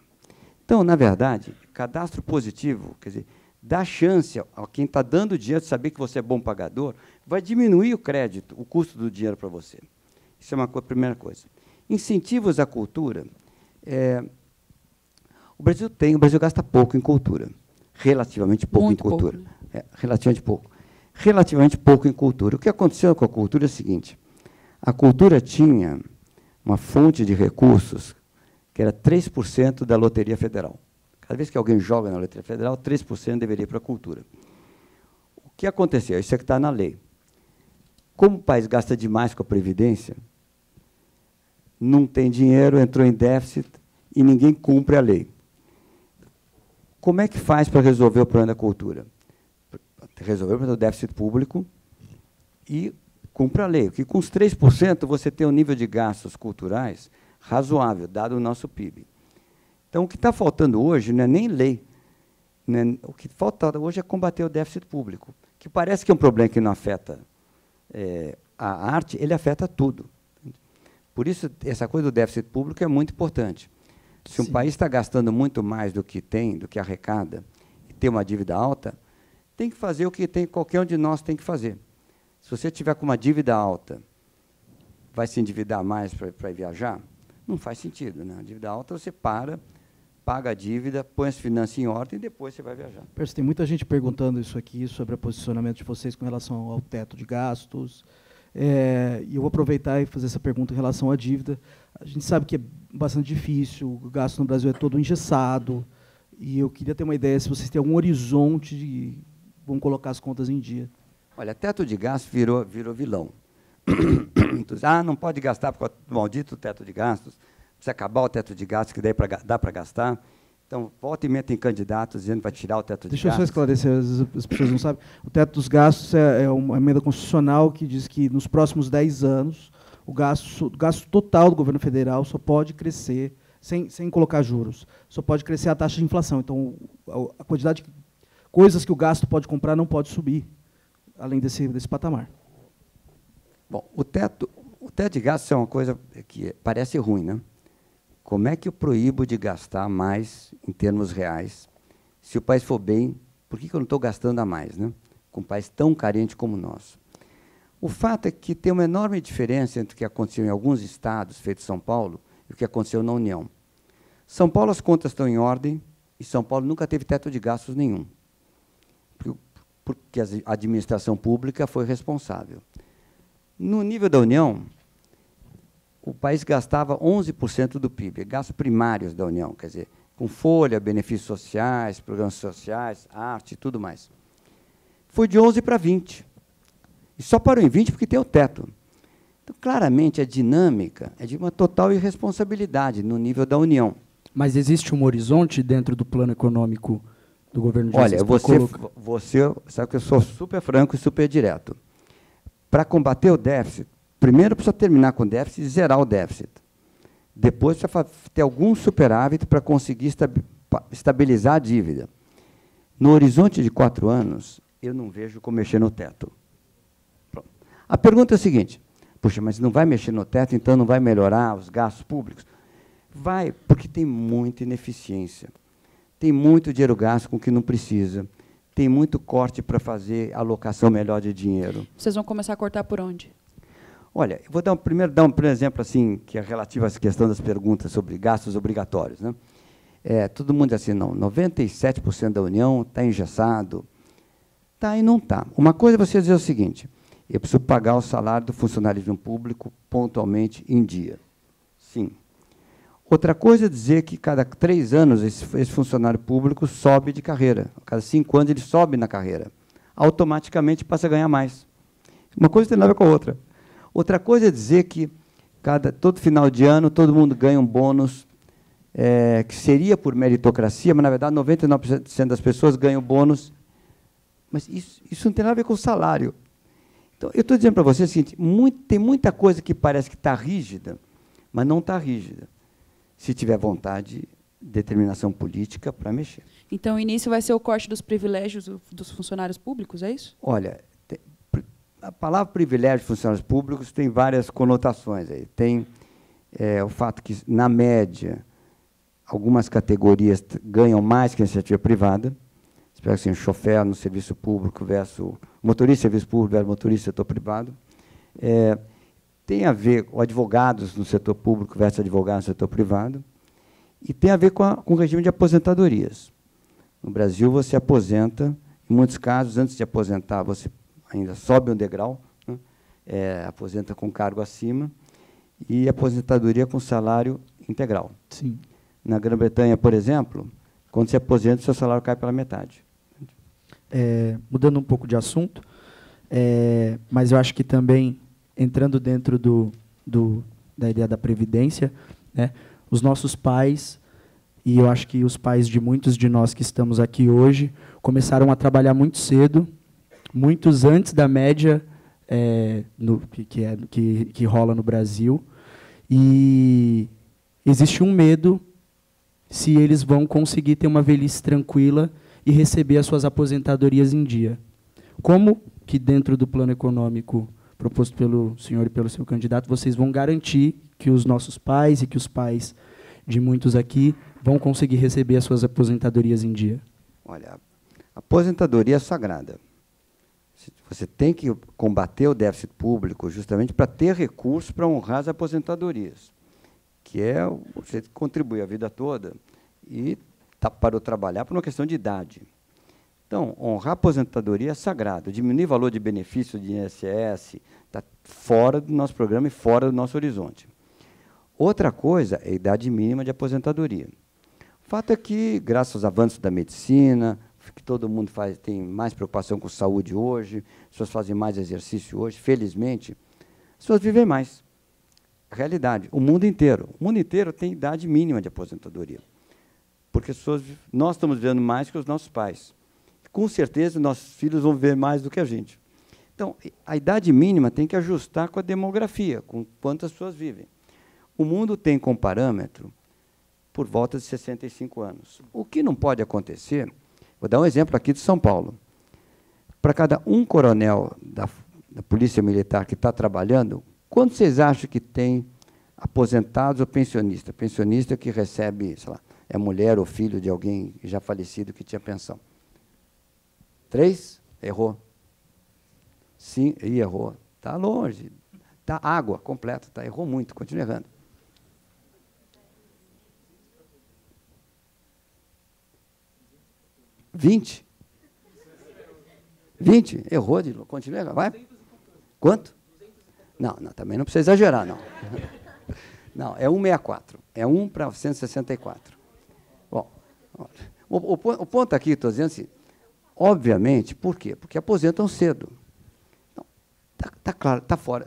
Então, na verdade, cadastro positivo, quer dizer, dá chance a quem está dando dinheiro de saber que você é bom pagador, vai diminuir o crédito, o custo do dinheiro para você. Isso é uma primeira coisa. Incentivos à cultura. O Brasil gasta pouco em cultura, relativamente pouco Muito em cultura. pouco. Relativamente pouco. Relativamente pouco em cultura. O que aconteceu com a cultura é o seguinte: a cultura tinha uma fonte de recursos que era 3% da Loteria Federal. Cada vez que alguém joga na Loteria Federal, 3% deveria ir para a cultura. O que aconteceu? Isso é que está na lei. Como o país gasta demais com a Previdência, não tem dinheiro, entrou em déficit e ninguém cumpre a lei. Como é que faz para resolver o problema da cultura? Resolver o problema do déficit público e cumpre a lei. Porque com os 3% você tem um nível de gastos culturais razoável, dado o nosso PIB. Então, o que está faltando hoje não é nem lei. Né? O que falta hoje é combater o déficit público, que parece que é um problema que não afeta a arte, ele afeta tudo. Por isso, essa coisa do déficit público é muito importante. Se um país está gastando muito mais do que tem, do que arrecada, e tem uma dívida alta, tem que fazer o que qualquer um de nós tem que fazer. Se você tiver com uma dívida alta, vai se endividar mais para viajar? Não faz sentido, né? A dívida alta, você paga a dívida, põe as finanças em ordem e depois você vai viajar. Tem muita gente perguntando isso aqui, sobre o posicionamento de vocês com relação ao teto de gastos. E eu vou aproveitar e fazer essa pergunta em relação à dívida. A gente sabe que é bastante difícil, o gasto no Brasil é todo engessado, e eu queria ter uma ideia se vocês têm algum horizonte de vão colocar as contas em dia. Olha, teto de gastos virou vilão. Não pode gastar por causa do maldito teto de gastos, precisa acabar o teto de gastos, que daí dá para gastar. Então, volta e meia tem candidatos dizendo que vai tirar o teto de gastos. Deixa eu só esclarecer, as pessoas não sabem. O teto dos gastos é uma emenda constitucional que diz que, nos próximos 10 anos, o gasto total do governo federal só pode crescer, sem colocar juros, só pode crescer a taxa de inflação. Então, a quantidade de coisas que o gasto pode comprar não pode subir, além desse patamar. Bom, o teto de gastos é uma coisa que parece ruim, né? Como é que eu proíbo de gastar mais em termos reais? Se o país for bem, por que eu não estou gastando a mais, né? Com um país tão carente como o nosso? O fato é que tem uma enorme diferença entre o que aconteceu em alguns estados, feito São Paulo, e o que aconteceu na União. São Paulo, as contas estão em ordem, e São Paulo nunca teve teto de gastos nenhum, porque a administração pública foi responsável. No nível da União, o país gastava 11% do PIB, gastos primários da União, quer dizer, com folha, benefícios sociais, programas sociais, arte e tudo mais. foi de 11 para 20. E só parou em 20 porque tem o teto. Então, claramente, a dinâmica é de uma total irresponsabilidade no nível da União. Mas existe um horizonte dentro do plano econômico do governo de Olha, Jesus? você sabe que eu sou super franco e super direto. Para combater o déficit, primeiro precisa terminar com o déficit e zerar o déficit. Depois precisa ter algum superávit para conseguir estabilizar a dívida. No horizonte de 4 anos, eu não vejo como mexer no teto. Pronto. A pergunta é a seguinte: puxa, mas não vai mexer no teto, então não vai melhorar os gastos públicos? Vai, porque tem muita ineficiência. Tem muito dinheiro gasto com o que não precisa. Tem muito corte para fazer alocação melhor de dinheiro. Vocês vão começar a cortar por onde? Olha, eu vou primeiro dar um exemplo assim, que é relativo à questão das perguntas sobre gastos obrigatórios, né? Todo mundo diz assim, não, 97% da União está engessado. Está e não está. Uma coisa é você dizer o seguinte: eu preciso pagar o salário do funcionalismo público pontualmente em dia. Sim. Outra coisa é dizer que cada 3 anos esse funcionário público sobe de carreira. A cada 5 anos ele sobe na carreira. Automaticamente passa a ganhar mais. Uma coisa tem nada a ver com a outra. Outra coisa é dizer que todo final de ano todo mundo ganha um bônus que seria por meritocracia, mas, na verdade, 99% das pessoas ganham bônus. Mas isso não tem nada a ver com o salário. Então, eu estou dizendo para você o seguinte: tem muita coisa que parece que está rígida, mas não está rígida. Se tiver vontade, determinação política para mexer. Então, o início vai ser o corte dos privilégios dos funcionários públicos, é isso? Olha, a palavra privilégio de funcionários públicos tem várias conotações aí. Tem o fato que, na média, algumas categorias ganham mais que a iniciativa privada. Espero assim, chofer no serviço público versus motorista de serviço público versus motorista do setor privado. Tem a ver com advogados no setor público versus advogados no setor privado, e tem a ver com o regime de aposentadorias. No Brasil, você aposenta, em muitos casos, antes de aposentar, você ainda sobe um degrau, né? Aposenta com cargo acima, e aposentadoria com salário integral. Sim. Na Grã-Bretanha, por exemplo, quando você aposenta, seu salário cai pela metade. Mudando um pouco de assunto, mas eu acho que também, entrando dentro da ideia da Previdência, né, os nossos pais, e eu acho que os pais de muitos de nós que estamos aqui hoje, começaram a trabalhar muito cedo, muitos antes da média que rola no Brasil, e existe um medo se eles vão conseguir ter uma velhice tranquila e receber as suas aposentadorias em dia. Como que, dentro do plano econômico proposto pelo senhor e pelo seu candidato, vocês vão garantir que os nossos pais e que os pais de muitos aqui vão conseguir receber as suas aposentadorias em dia? Olha, a aposentadoria é sagrada. Você tem que combater o déficit público justamente para ter recursos para honrar as aposentadorias, que é você contribuir a vida toda e parou de trabalhar por uma questão de idade. Então, honrar a aposentadoria é sagrado. Diminuir o valor de benefício de INSS está fora do nosso programa e fora do nosso horizonte. Outra coisa é a idade mínima de aposentadoria. O fato é que, graças aos avanços da medicina, que todo mundo tem mais preocupação com saúde hoje, as pessoas fazem mais exercício hoje, felizmente, as pessoas vivem mais. Realidade, o mundo inteiro tem idade mínima de aposentadoria. Porque nós estamos vivendo mais que os nossos pais. Com certeza, nossos filhos vão viver mais do que a gente. Então, a idade mínima tem que ajustar com a demografia, com quantas pessoas vivem. O mundo tem como parâmetro por volta de 65 anos. O que não pode acontecer, vou dar um exemplo aqui de São Paulo. Para cada um coronel da Polícia Militar que está trabalhando, quantos vocês acham que tem aposentados ou pensionistas? Pensionista que recebe, sei lá, é mulher ou filho de alguém já falecido que tinha pensão. 3? Errou. Sim, e errou. Está longe. Está água completa. Tá, errou muito. Continua errando. 20? 20? Errou, de novo. Continua errando. Vai. Quanto? Não, também não precisa exagerar, não. Não, é 164. É 1 para 164. Bom, o ponto aqui, estou dizendo assim, Obviamente, por quê? Porque aposentam cedo. Está claro, está fora.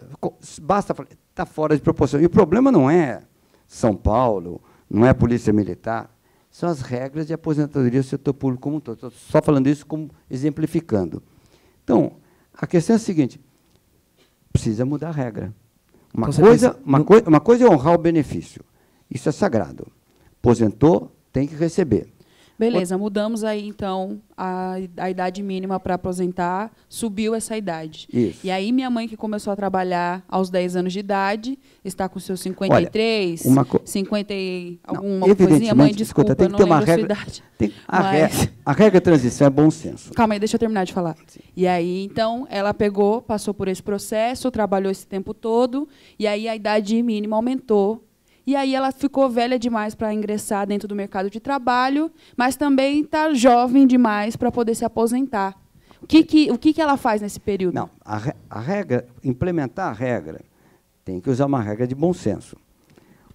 Basta falar, está fora de proporção. E o problema não é São Paulo, não é a Polícia Militar, são as regras de aposentadoria do setor público como um todo. Estou só falando isso como exemplificando. Então, a questão é a seguinte, precisa mudar a regra. Uma coisa é honrar o benefício. Isso é sagrado. Aposentou, tem que receber. Beleza, mudamos aí, então, a idade mínima para aposentar, subiu essa idade. Isso. E aí minha mãe, que começou a trabalhar aos 10 anos de idade, está com seus 53, Olha, 50 e alguma não, coisinha. Mãe, desculpa, escuta, tem que não ter uma lembro a sua regra, idade. A regra de transição é bom senso. Calma aí, deixa eu terminar de falar. Sim. E aí, então, ela pegou, passou por esse processo, trabalhou esse tempo todo, e aí a idade mínima aumentou. E aí ela ficou velha demais para ingressar dentro do mercado de trabalho, mas também está jovem demais para poder se aposentar. O que ela faz nesse período? Não, a regra, implementar a regra, tem que usar uma regra de bom senso.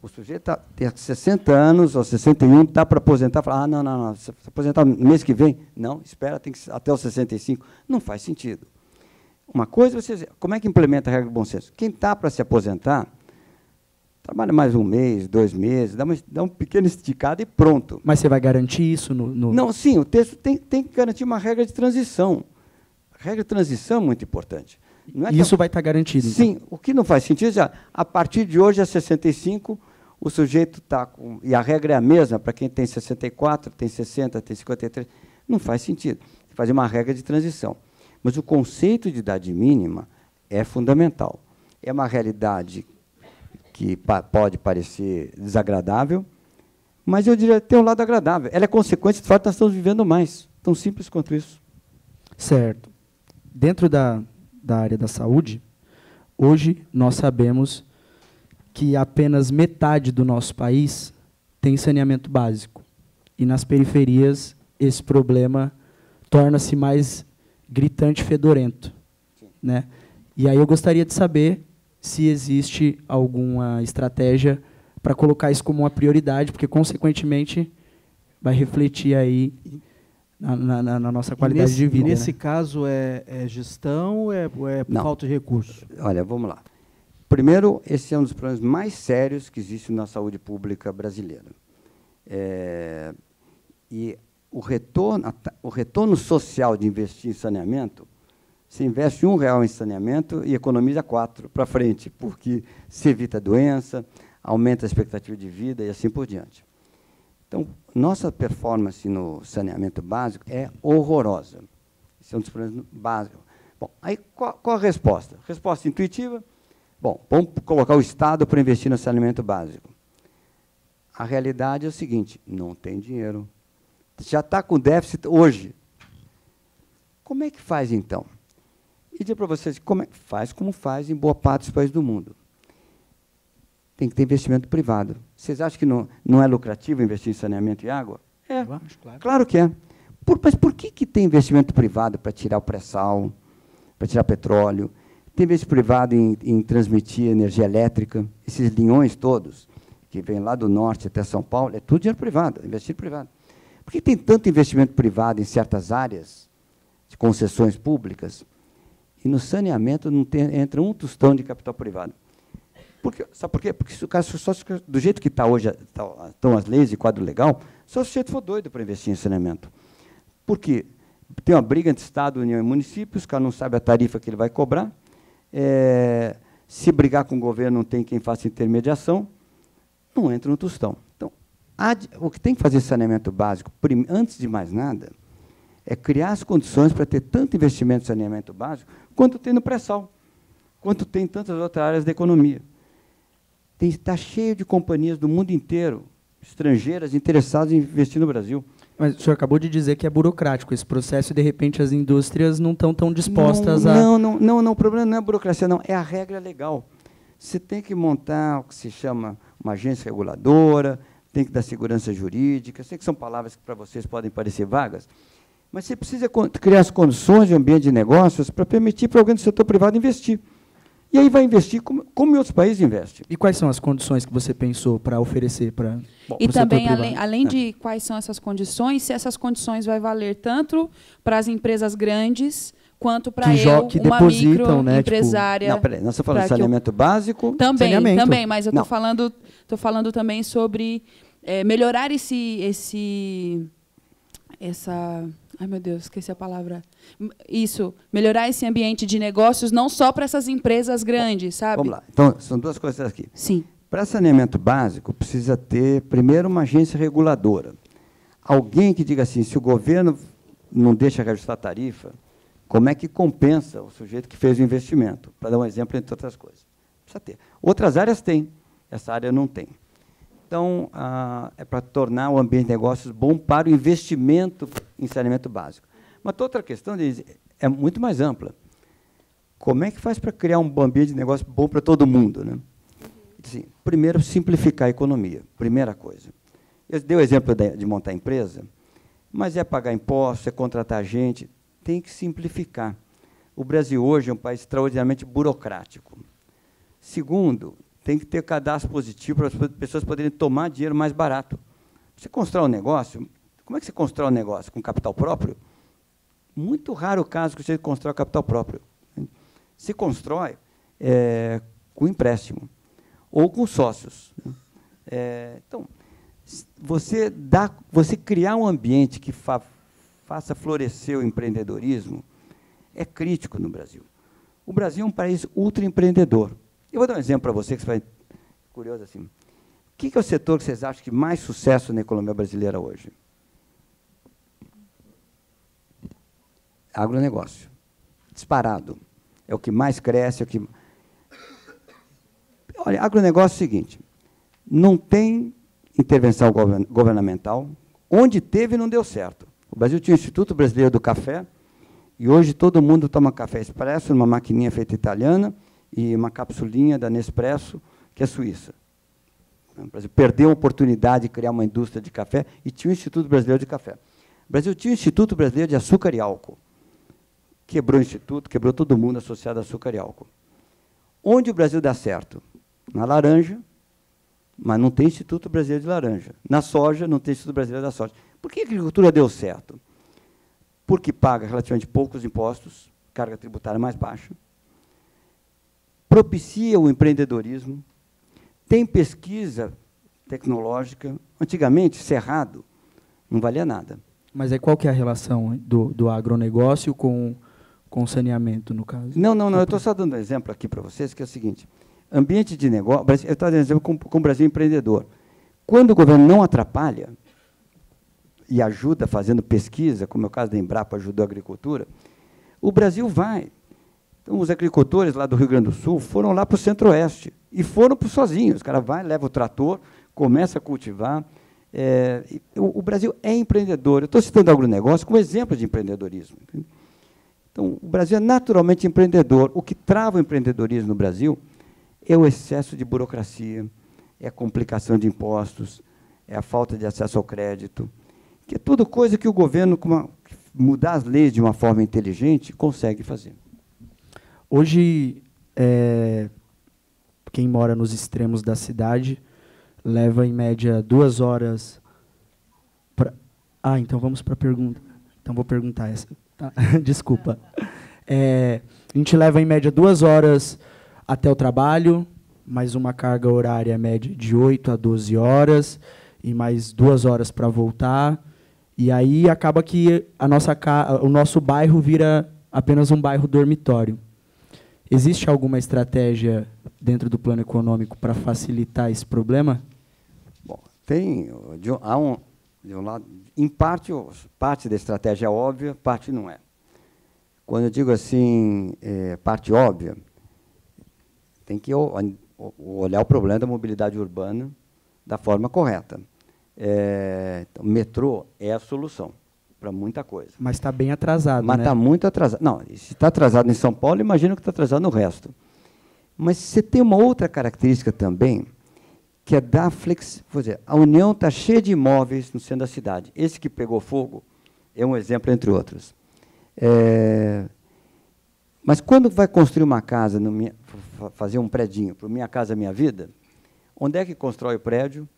O sujeito tem 60 anos ou 61, está para aposentar, fala, não, se aposentar no mês que vem, não, espera, tem que até os 65. Não faz sentido. Uma coisa, como é que implementa a regra de bom senso? Quem está para se aposentar, trabalha mais um mês, 2 meses, dá um pequeno esticado e pronto. Mas você vai garantir isso no... Não, sim, o texto tem que garantir uma regra de transição. A regra de transição é muito importante. Não é isso vai estar garantido. Sim, então. o que não faz sentido é, a partir de hoje, a 65, o sujeito está com... E a regra é a mesma para quem tem 64, tem 60, tem 53. Não faz sentido. Fazer uma regra de transição. Mas o conceito de idade mínima é fundamental. É uma realidade que pode parecer desagradável, mas eu diria que tem um lado agradável. Ela é consequência do fato que nós estamos vivendo mais. Tão simples quanto isso. Certo. Dentro da área da saúde, hoje nós sabemos que apenas metade do nosso país tem saneamento básico. E nas periferias, esse problema torna-se mais gritante e fedorento. Né? E aí eu gostaria de saber se existe alguma estratégia para colocar isso como uma prioridade, porque, consequentemente, vai refletir aí na nossa qualidade de vida. Nesse caso, é gestão ou é falta de recursos? Olha, vamos lá. Primeiro, esse é um dos problemas mais sérios que existe na saúde pública brasileira. E o retorno social de investir em saneamento, você investe R$1 em saneamento e economiza 4 para frente, porque se evita doença, aumenta a expectativa de vida e assim por diante. Então, nossa performance no saneamento básico é horrorosa. Esse é um dos problemas básicos. Bom, aí qual a resposta? Resposta intuitiva? Bom, vamos colocar o Estado para investir no saneamento básico. A realidade é o seguinte, não tem dinheiro. Já está com déficit hoje. Como é que faz, então? E dizer para vocês, como faz em boa parte dos países do mundo. Tem que ter investimento privado. Vocês acham que não é lucrativo investir em saneamento e água? É, claro que é. Mas por que tem investimento privado para tirar o pré-sal, para tirar petróleo? Tem investimento privado em transmitir energia elétrica, esses linhões todos, que vêm lá do norte até São Paulo, é tudo dinheiro privado, investimento privado. Por que tem tanto investimento privado em certas áreas de concessões públicas? E no saneamento não entra um tostão de capital privado. Sabe por quê? Porque do jeito que está hoje, estão as leis de quadro legal, só se o sujeito for doido para investir em saneamento. Por quê? Tem uma briga entre Estado, União e municípios, o cara não sabe a tarifa que ele vai cobrar. Se brigar com o governo, não tem quem faça intermediação, não entra no tostão. Então, o que tem que fazer saneamento básico, antes de mais nada, é criar as condições para ter tanto investimento em saneamento básico quanto tem no pré-sal, quanto tem em tantas outras áreas da economia. Está cheio de companhias do mundo inteiro, estrangeiras, interessadas em investir no Brasil. Mas o senhor acabou de dizer que é burocrático esse processo e, de repente, as indústrias não estão tão dispostas Não, o problema não é a burocracia, não, é a regra legal. Você tem que montar o que se chama uma agência reguladora, tem que dar segurança jurídica, sei que são palavras que para vocês podem parecer vagas, mas você precisa criar as condições de ambiente de negócios para permitir para alguém do setor privado investir. E aí vai investir como em outros países investem. E quais são as condições que você pensou para oferecer para E também, além de quais são essas condições, se essas condições vai valer tanto para as empresas grandes quanto para uma microempresária. Não, peraí, nós estamos falando de saneamento básico. Também, mas eu estou falando também sobre melhorar ai, meu Deus, esqueci a palavra. Isso, melhorar esse ambiente de negócios, não só para essas empresas grandes, sabe? Vamos lá. Então, são duas coisas aqui. Sim. Para saneamento básico, precisa ter, primeiro, uma agência reguladora. Alguém que diga assim, se o governo não deixa reajustar a tarifa, como é que compensa o sujeito que fez o investimento? Para dar um exemplo, entre outras coisas. Precisa ter. Outras áreas têm, essa área não tem. Então, é para tornar o ambiente de negócios bom para o investimento em saneamento básico. Mas outra questão é muito mais ampla. Como é que faz para criar um ambiente de negócio bom para todo mundo, né? Assim, primeiro, simplificar a economia, primeira coisa. Eu dei o exemplo de montar empresa, mas é pagar impostos, é contratar gente, tem que simplificar. O Brasil hoje é um país extraordinariamente burocrático. Segundo, tem que ter cadastro positivo para as pessoas poderem tomar dinheiro mais barato. Você constrói um negócio, como é que você constrói um negócio? Com capital próprio? Muito raro o caso que você constrói capital próprio. Se constrói com empréstimo ou com sócios. Então, você criar um ambiente que faça florescer o empreendedorismo é crítico no Brasil. O Brasil é um país ultraempreendedor. Eu vou dar um exemplo para você, que você vai curioso assim. O que é o setor que vocês acham que mais sucesso na economia brasileira hoje? Agronegócio. Disparado. É o que mais cresce, é o que... Olha, agronegócio é o seguinte, não tem intervenção governamental, onde teve não deu certo. O Brasil tinha o Instituto Brasileiro do Café, e hoje todo mundo toma café expresso numa maquininha feita italiana, e uma capsulinha da Nespresso, que é suíça. O Brasil perdeu a oportunidade de criar uma indústria de café e tinha o Instituto Brasileiro de Café. O Brasil tinha o Instituto Brasileiro de Açúcar e Álcool. Quebrou o Instituto, quebrou todo mundo associado a açúcar e álcool. Onde o Brasil dá certo? Na laranja, mas não tem Instituto Brasileiro de Laranja. Na soja, não tem Instituto Brasileiro da Soja. Por que a agricultura deu certo? Porque paga relativamente poucos impostos, carga tributária mais baixa, propicia o empreendedorismo, tem pesquisa tecnológica. Antigamente, cerrado não valia nada. Mas aí qual que é a relação do agronegócio com saneamento, no caso? Não, eu estou só dando um exemplo aqui para vocês, que é o seguinte, ambiente de negócio, eu estou dando um exemplo com o Brasil empreendedor. Quando o governo não atrapalha e ajuda fazendo pesquisa, como é o caso da Embrapa ajudou a agricultura, o Brasil vai. Então, os agricultores lá do Rio Grande do Sul foram lá para o Centro-Oeste e foram sozinhos. Os caras vai, leva o trator, começa a cultivar. O Brasil é empreendedor. Eu estou citando o agronegócio como exemplo de empreendedorismo. Então, o Brasil é naturalmente empreendedor. O que trava o empreendedorismo no Brasil é o excesso de burocracia, é a complicação de impostos, é a falta de acesso ao crédito, que é tudo coisa que o governo, mudar as leis de uma forma inteligente, consegue fazer. Hoje, quem mora nos extremos da cidade leva, em média, 2 horas... então vamos para a pergunta. Então, vou perguntar essa. Tá? Desculpa. A gente leva, em média, 2 horas até o trabalho, mais uma carga horária média de 8 a 12 horas, e mais 2 horas para voltar. E aí acaba que o nosso bairro vira apenas um bairro dormitório. Existe alguma estratégia dentro do plano econômico para facilitar esse problema? Bom, tem, de um lado, em parte da estratégia é óbvia, parte não é. Quando eu digo assim, parte óbvia, tem que olhar o problema da mobilidade urbana da forma correta. Então, metrô é a solução para muita coisa. Mas está bem atrasado, Mas está muito atrasado. Não, se está atrasado em São Paulo, imagino que está atrasado no resto. Mas você tem uma outra característica também, que é da flexibilidade. A União está cheia de imóveis no centro da cidade. Esse que pegou fogo é um exemplo, entre outros. Mas quando vai construir uma casa, fazer um predinho para Minha Casa Minha Vida, onde é que constrói o prédio?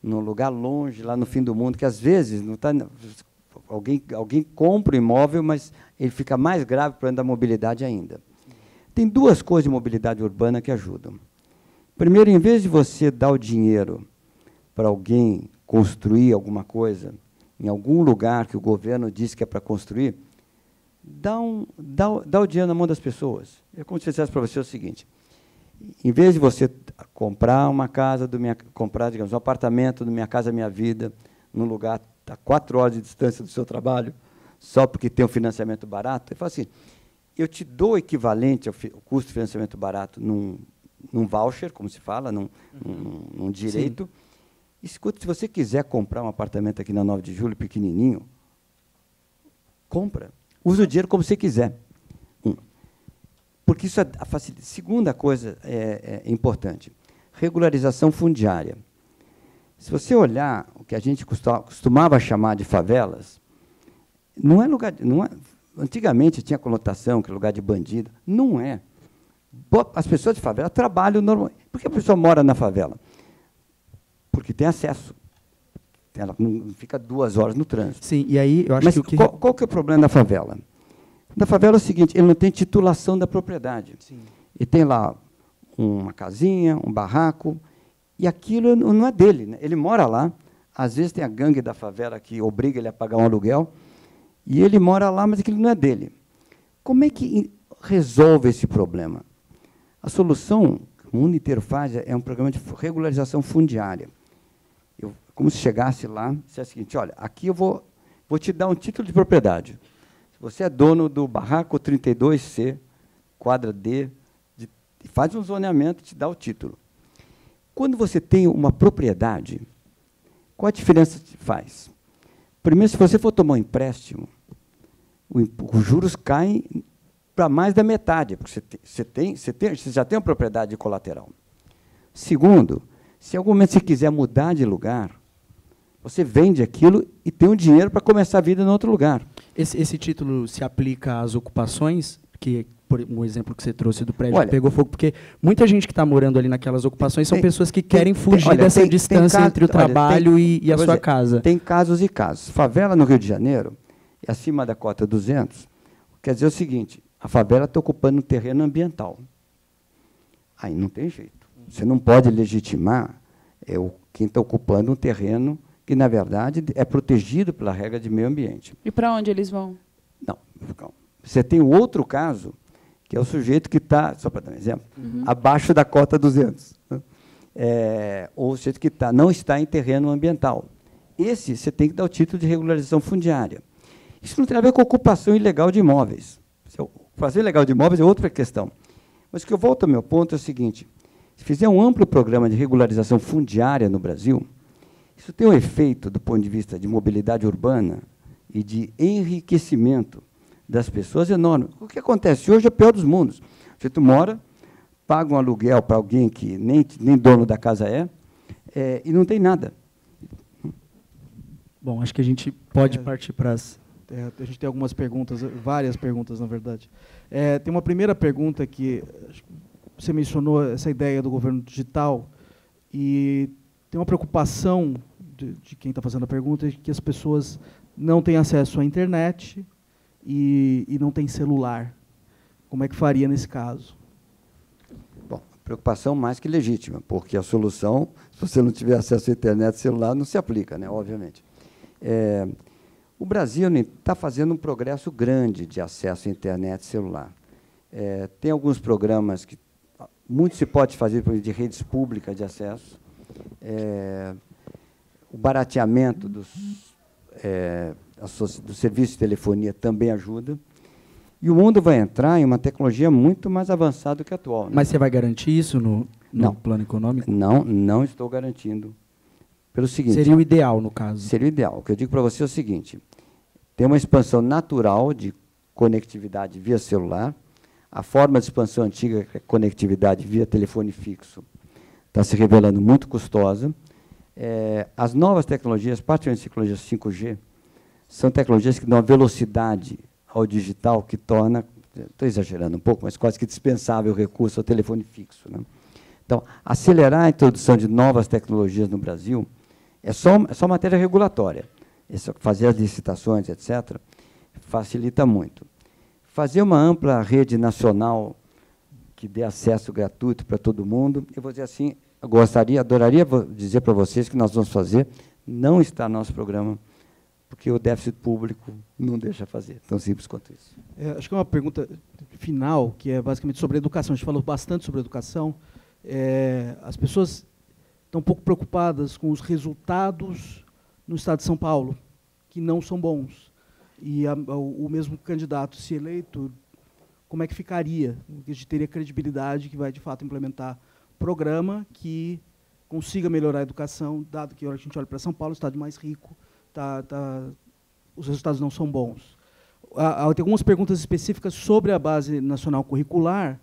Num lugar longe, lá no fim do mundo, que às vezes não tá, alguém compra o imóvel, mas ele fica mais grave para da mobilidade ainda. Tem duas coisas de mobilidade urbana que ajudam. Primeiro, em vez de você dar o dinheiro para alguém construir alguma coisa, em algum lugar que o governo diz que é para construir, dá o dinheiro na mão das pessoas. É como se eu dissesse para você o seguinte: em vez de você comprar uma casa, digamos, um apartamento do Minha Casa Minha Vida, num lugar a 4 horas de distância do seu trabalho, só porque tem um financiamento barato, ele fala assim: eu te dou o equivalente ao custo de financiamento barato num voucher, como se fala, num direito. Escuta, se você quiser comprar um apartamento aqui na 9 de Julho, pequenininho, compra. Usa o dinheiro como você quiser. Porque isso é a facilidade. Segunda coisa importante, regularização fundiária. Se você olhar o que a gente costumava chamar de favelas, não é lugar... antigamente tinha conotação que é lugar de bandido. Não é. As pessoas de favela trabalham normalmente. Por que a pessoa mora na favela? Porque tem acesso. Ela não fica 2 horas no trânsito. Sim, e aí eu acho Mas que qual que é o problema da favela? Da favela é o seguinte: ele não tem titulação da propriedade. Sim. E tem lá uma casinha, um barraco, e aquilo não é dele, né? Ele mora lá, às vezes tem a gangue da favela que obriga ele a pagar um aluguel, e ele mora lá, mas aquilo não é dele. Como é que resolve esse problema? A solução que o mundo inteiro faz é um programa de regularização fundiária. Como se chegasse lá, se é o seguinte: olha, aqui eu vou te dar um título de propriedade. Você é dono do barraco 32C, quadra D, faz um zoneamento e te dá o título. Quando você tem uma propriedade, qual a diferença que faz? Primeiro, se você for tomar um empréstimo, os juros caem para mais da metade, porque você já tem uma propriedade colateral. Segundo, se em algum momento você quiser mudar de lugar, você vende aquilo e tem um dinheiro para começar a vida em outro lugar. Esse título se aplica às ocupações, que, por um exemplo que você trouxe do prédio Olha, que pegou fogo, porque muita gente que está morando ali naquelas ocupações são pessoas que querem fugir dessa distância entre o trabalho e a sua casa. Tem casos e casos. Favela no Rio de Janeiro, é acima da cota 200, quer dizer o seguinte: a favela está ocupando um terreno ambiental. Aí não tem jeito. Você não pode legitimar quem está ocupando um terreno que, na verdade, é protegido pela regra de meio ambiente. E para onde eles vão? Não. Você tem o outro caso, que é o sujeito que está, só para dar um exemplo, abaixo da cota 200. Ou o sujeito que não está em terreno ambiental. Esse, você tem que dar o título de regularização fundiária. Isso não tem a ver com ocupação ilegal de imóveis. Fazer ilegal de imóveis é outra questão. Mas o que eu volto ao meu ponto é o seguinte: se fizer um amplo programa de regularização fundiária no Brasil, isso tem um efeito, do ponto de vista de mobilidade urbana e de enriquecimento das pessoas, enorme. O que acontece hoje é o pior dos mundos. Você mora, paga um aluguel para alguém que nem dono da casa e não tem nada. Bom, acho que a gente pode partir para as... A gente tem algumas perguntas, várias perguntas, na verdade. Tem uma primeira pergunta que você mencionou, essa ideia do governo digital, e tem uma preocupação de quem está fazendo a pergunta, de que as pessoas não têm acesso à internet e não têm celular. Como é que faria nesse caso? Bom, preocupação mais que legítima, porque a solução, se você não tiver acesso à internet, celular, não se aplica, né, obviamente. O Brasil está fazendo um progresso grande de acesso à internet celular. Tem alguns programas que muito se pode fazer de redes públicas de acesso. O barateamento do serviço de telefonia também ajuda. E o mundo vai entrar em uma tecnologia muito mais avançada do que a atual. Mas você vai garantir isso no plano econômico? Não estou garantindo. Pelo seguinte, seria o ideal, no caso. Seria o ideal. O que eu digo para você é o seguinte: tem uma expansão natural de conectividade via celular. A forma de expansão antiga, que é conectividade via telefone fixo, está se revelando muito custosa. As novas tecnologias, particularmente as tecnologias 5G, são tecnologias que dão uma velocidade ao digital que torna estou exagerando um pouco, mas quase que dispensável o recurso ao telefone fixo, né? Então, acelerar a introdução de novas tecnologias no Brasil é só matéria regulatória. Fazer as licitações, etc., facilita muito. Fazer uma ampla rede nacional que dê acesso gratuito para todo mundo, eu vou dizer assim, adoraria dizer para vocês que nós vamos fazer, não está no nosso programa, porque o déficit público não deixa fazer, tão simples quanto isso. Acho que é uma pergunta final, que é basicamente sobre educação. A gente falou bastante sobre educação. As pessoas estão um pouco preocupadas com os resultados no Estado de São Paulo, que não são bons. E o mesmo candidato, se eleito, como é que ficaria? A gente teria credibilidade que vai, de fato, implementar programa que consiga melhorar a educação, dado que a hora que a gente olha para São Paulo, o estado mais rico, os resultados não são bons. Tem algumas perguntas específicas sobre a Base Nacional Curricular.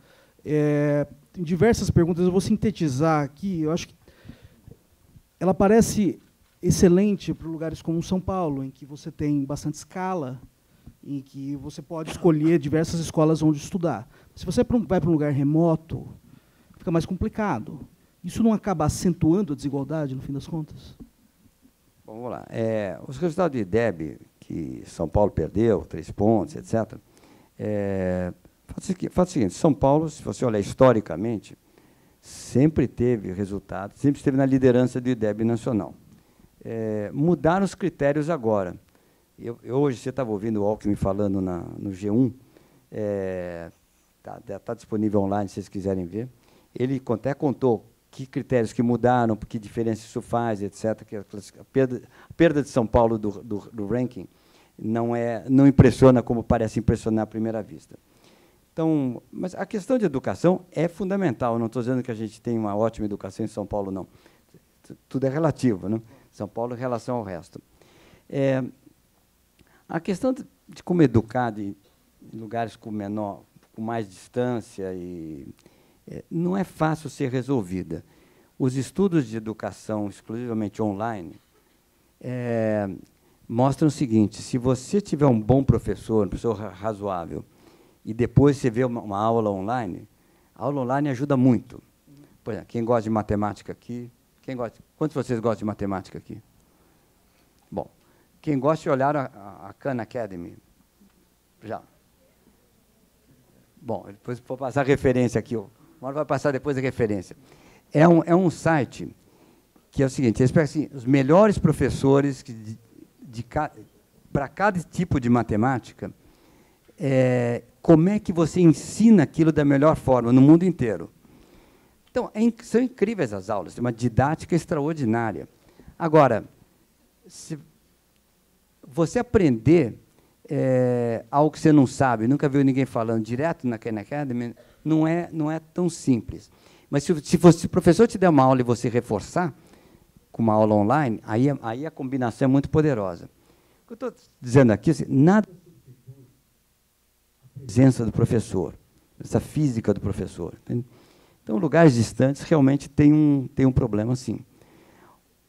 Tem diversas perguntas, eu vou sintetizar aqui. Eu acho que ela parece excelente para lugares como São Paulo, em que você tem bastante escala, em que você pode escolher diversas escolas onde estudar. Se você vai para um lugar remoto, fica mais complicado. Isso não acaba acentuando a desigualdade, no fim das contas? Bom, vamos lá. Os resultados do IDEB, que São Paulo perdeu, 3 pontos, etc., faz o seguinte, São Paulo, se você olhar historicamente, sempre teve resultados, sempre esteve na liderança do IDEB nacional. Mudaram os critérios agora. Hoje, você estava ouvindo o Alckmin falando no G1, está disponível online, se vocês quiserem ver. Ele até contou que critérios que mudaram, que diferença isso faz, etc. Que a perda de São Paulo do ranking não impressiona como parece impressionar à primeira vista. Então, mas a questão de educação é fundamental. Eu não estou dizendo que a gente tem uma ótima educação em São Paulo, não. Tudo é relativo, né? São Paulo em relação ao resto. A questão de como educar em lugares com mais distância não é fácil ser resolvida. Os estudos de educação exclusivamente online mostram o seguinte: se você tiver um bom professor, um professor razoável, e depois você vê uma aula online, a aula online ajuda muito. Por exemplo, quem gosta de matemática aqui, quantos de vocês gostam de matemática aqui? Bom, quem gosta de olhar a Khan Academy? Já. Bom, depois vou passar a referência aqui. O Mauro vai passar depois a referência. É um site que é o seguinte: eles pegam assim, os melhores professores para cada tipo de matemática, como é que você ensina aquilo da melhor forma no mundo inteiro. Então, são incríveis as aulas, tem uma didática extraordinária. Agora, se você aprender algo que você não sabe, nunca viu ninguém falando direto na Khan Academy, não é tão simples. Mas se o professor te der uma aula e você reforçar com uma aula online, aí a combinação é muito poderosa. O que eu estou dizendo aqui, assim, nada substitui a presença do professor, essa física do professor. Entende? Então, lugares distantes realmente tem um problema, sim.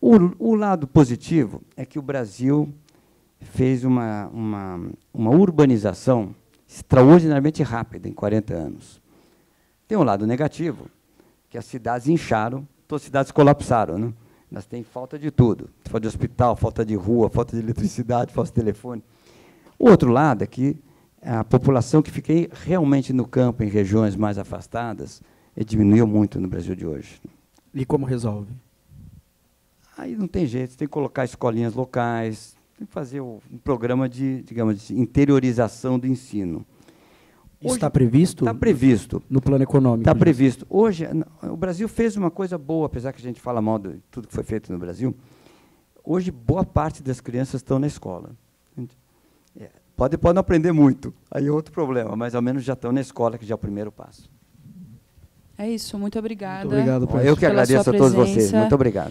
O lado positivo é que o Brasil fez uma urbanização extraordinariamente rápida em 40 anos. Tem um lado negativo, que as cidades incharam, todas as cidades colapsaram, né? Nós temos falta de tudo, falta de hospital, falta de rua, falta de eletricidade, falta de telefone. O outro lado é que a população que fica realmente no campo, em regiões mais afastadas, diminuiu muito no Brasil de hoje. E como resolve? Aí não tem jeito, tem que colocar escolinhas locais, tem que fazer um programa de interiorização do ensino. Isso está previsto? Está previsto. No plano econômico? Está previsto. Hoje, o Brasil fez uma coisa boa, apesar que a gente fala mal de tudo que foi feito no Brasil. Hoje, boa parte das crianças estão na escola. Pode não aprender muito, aí é outro problema, mas ao menos já estão na escola, que já é o primeiro passo. É isso, muito obrigada. Muito obrigado, Eu que agradeço a todos vocês. Muito obrigado.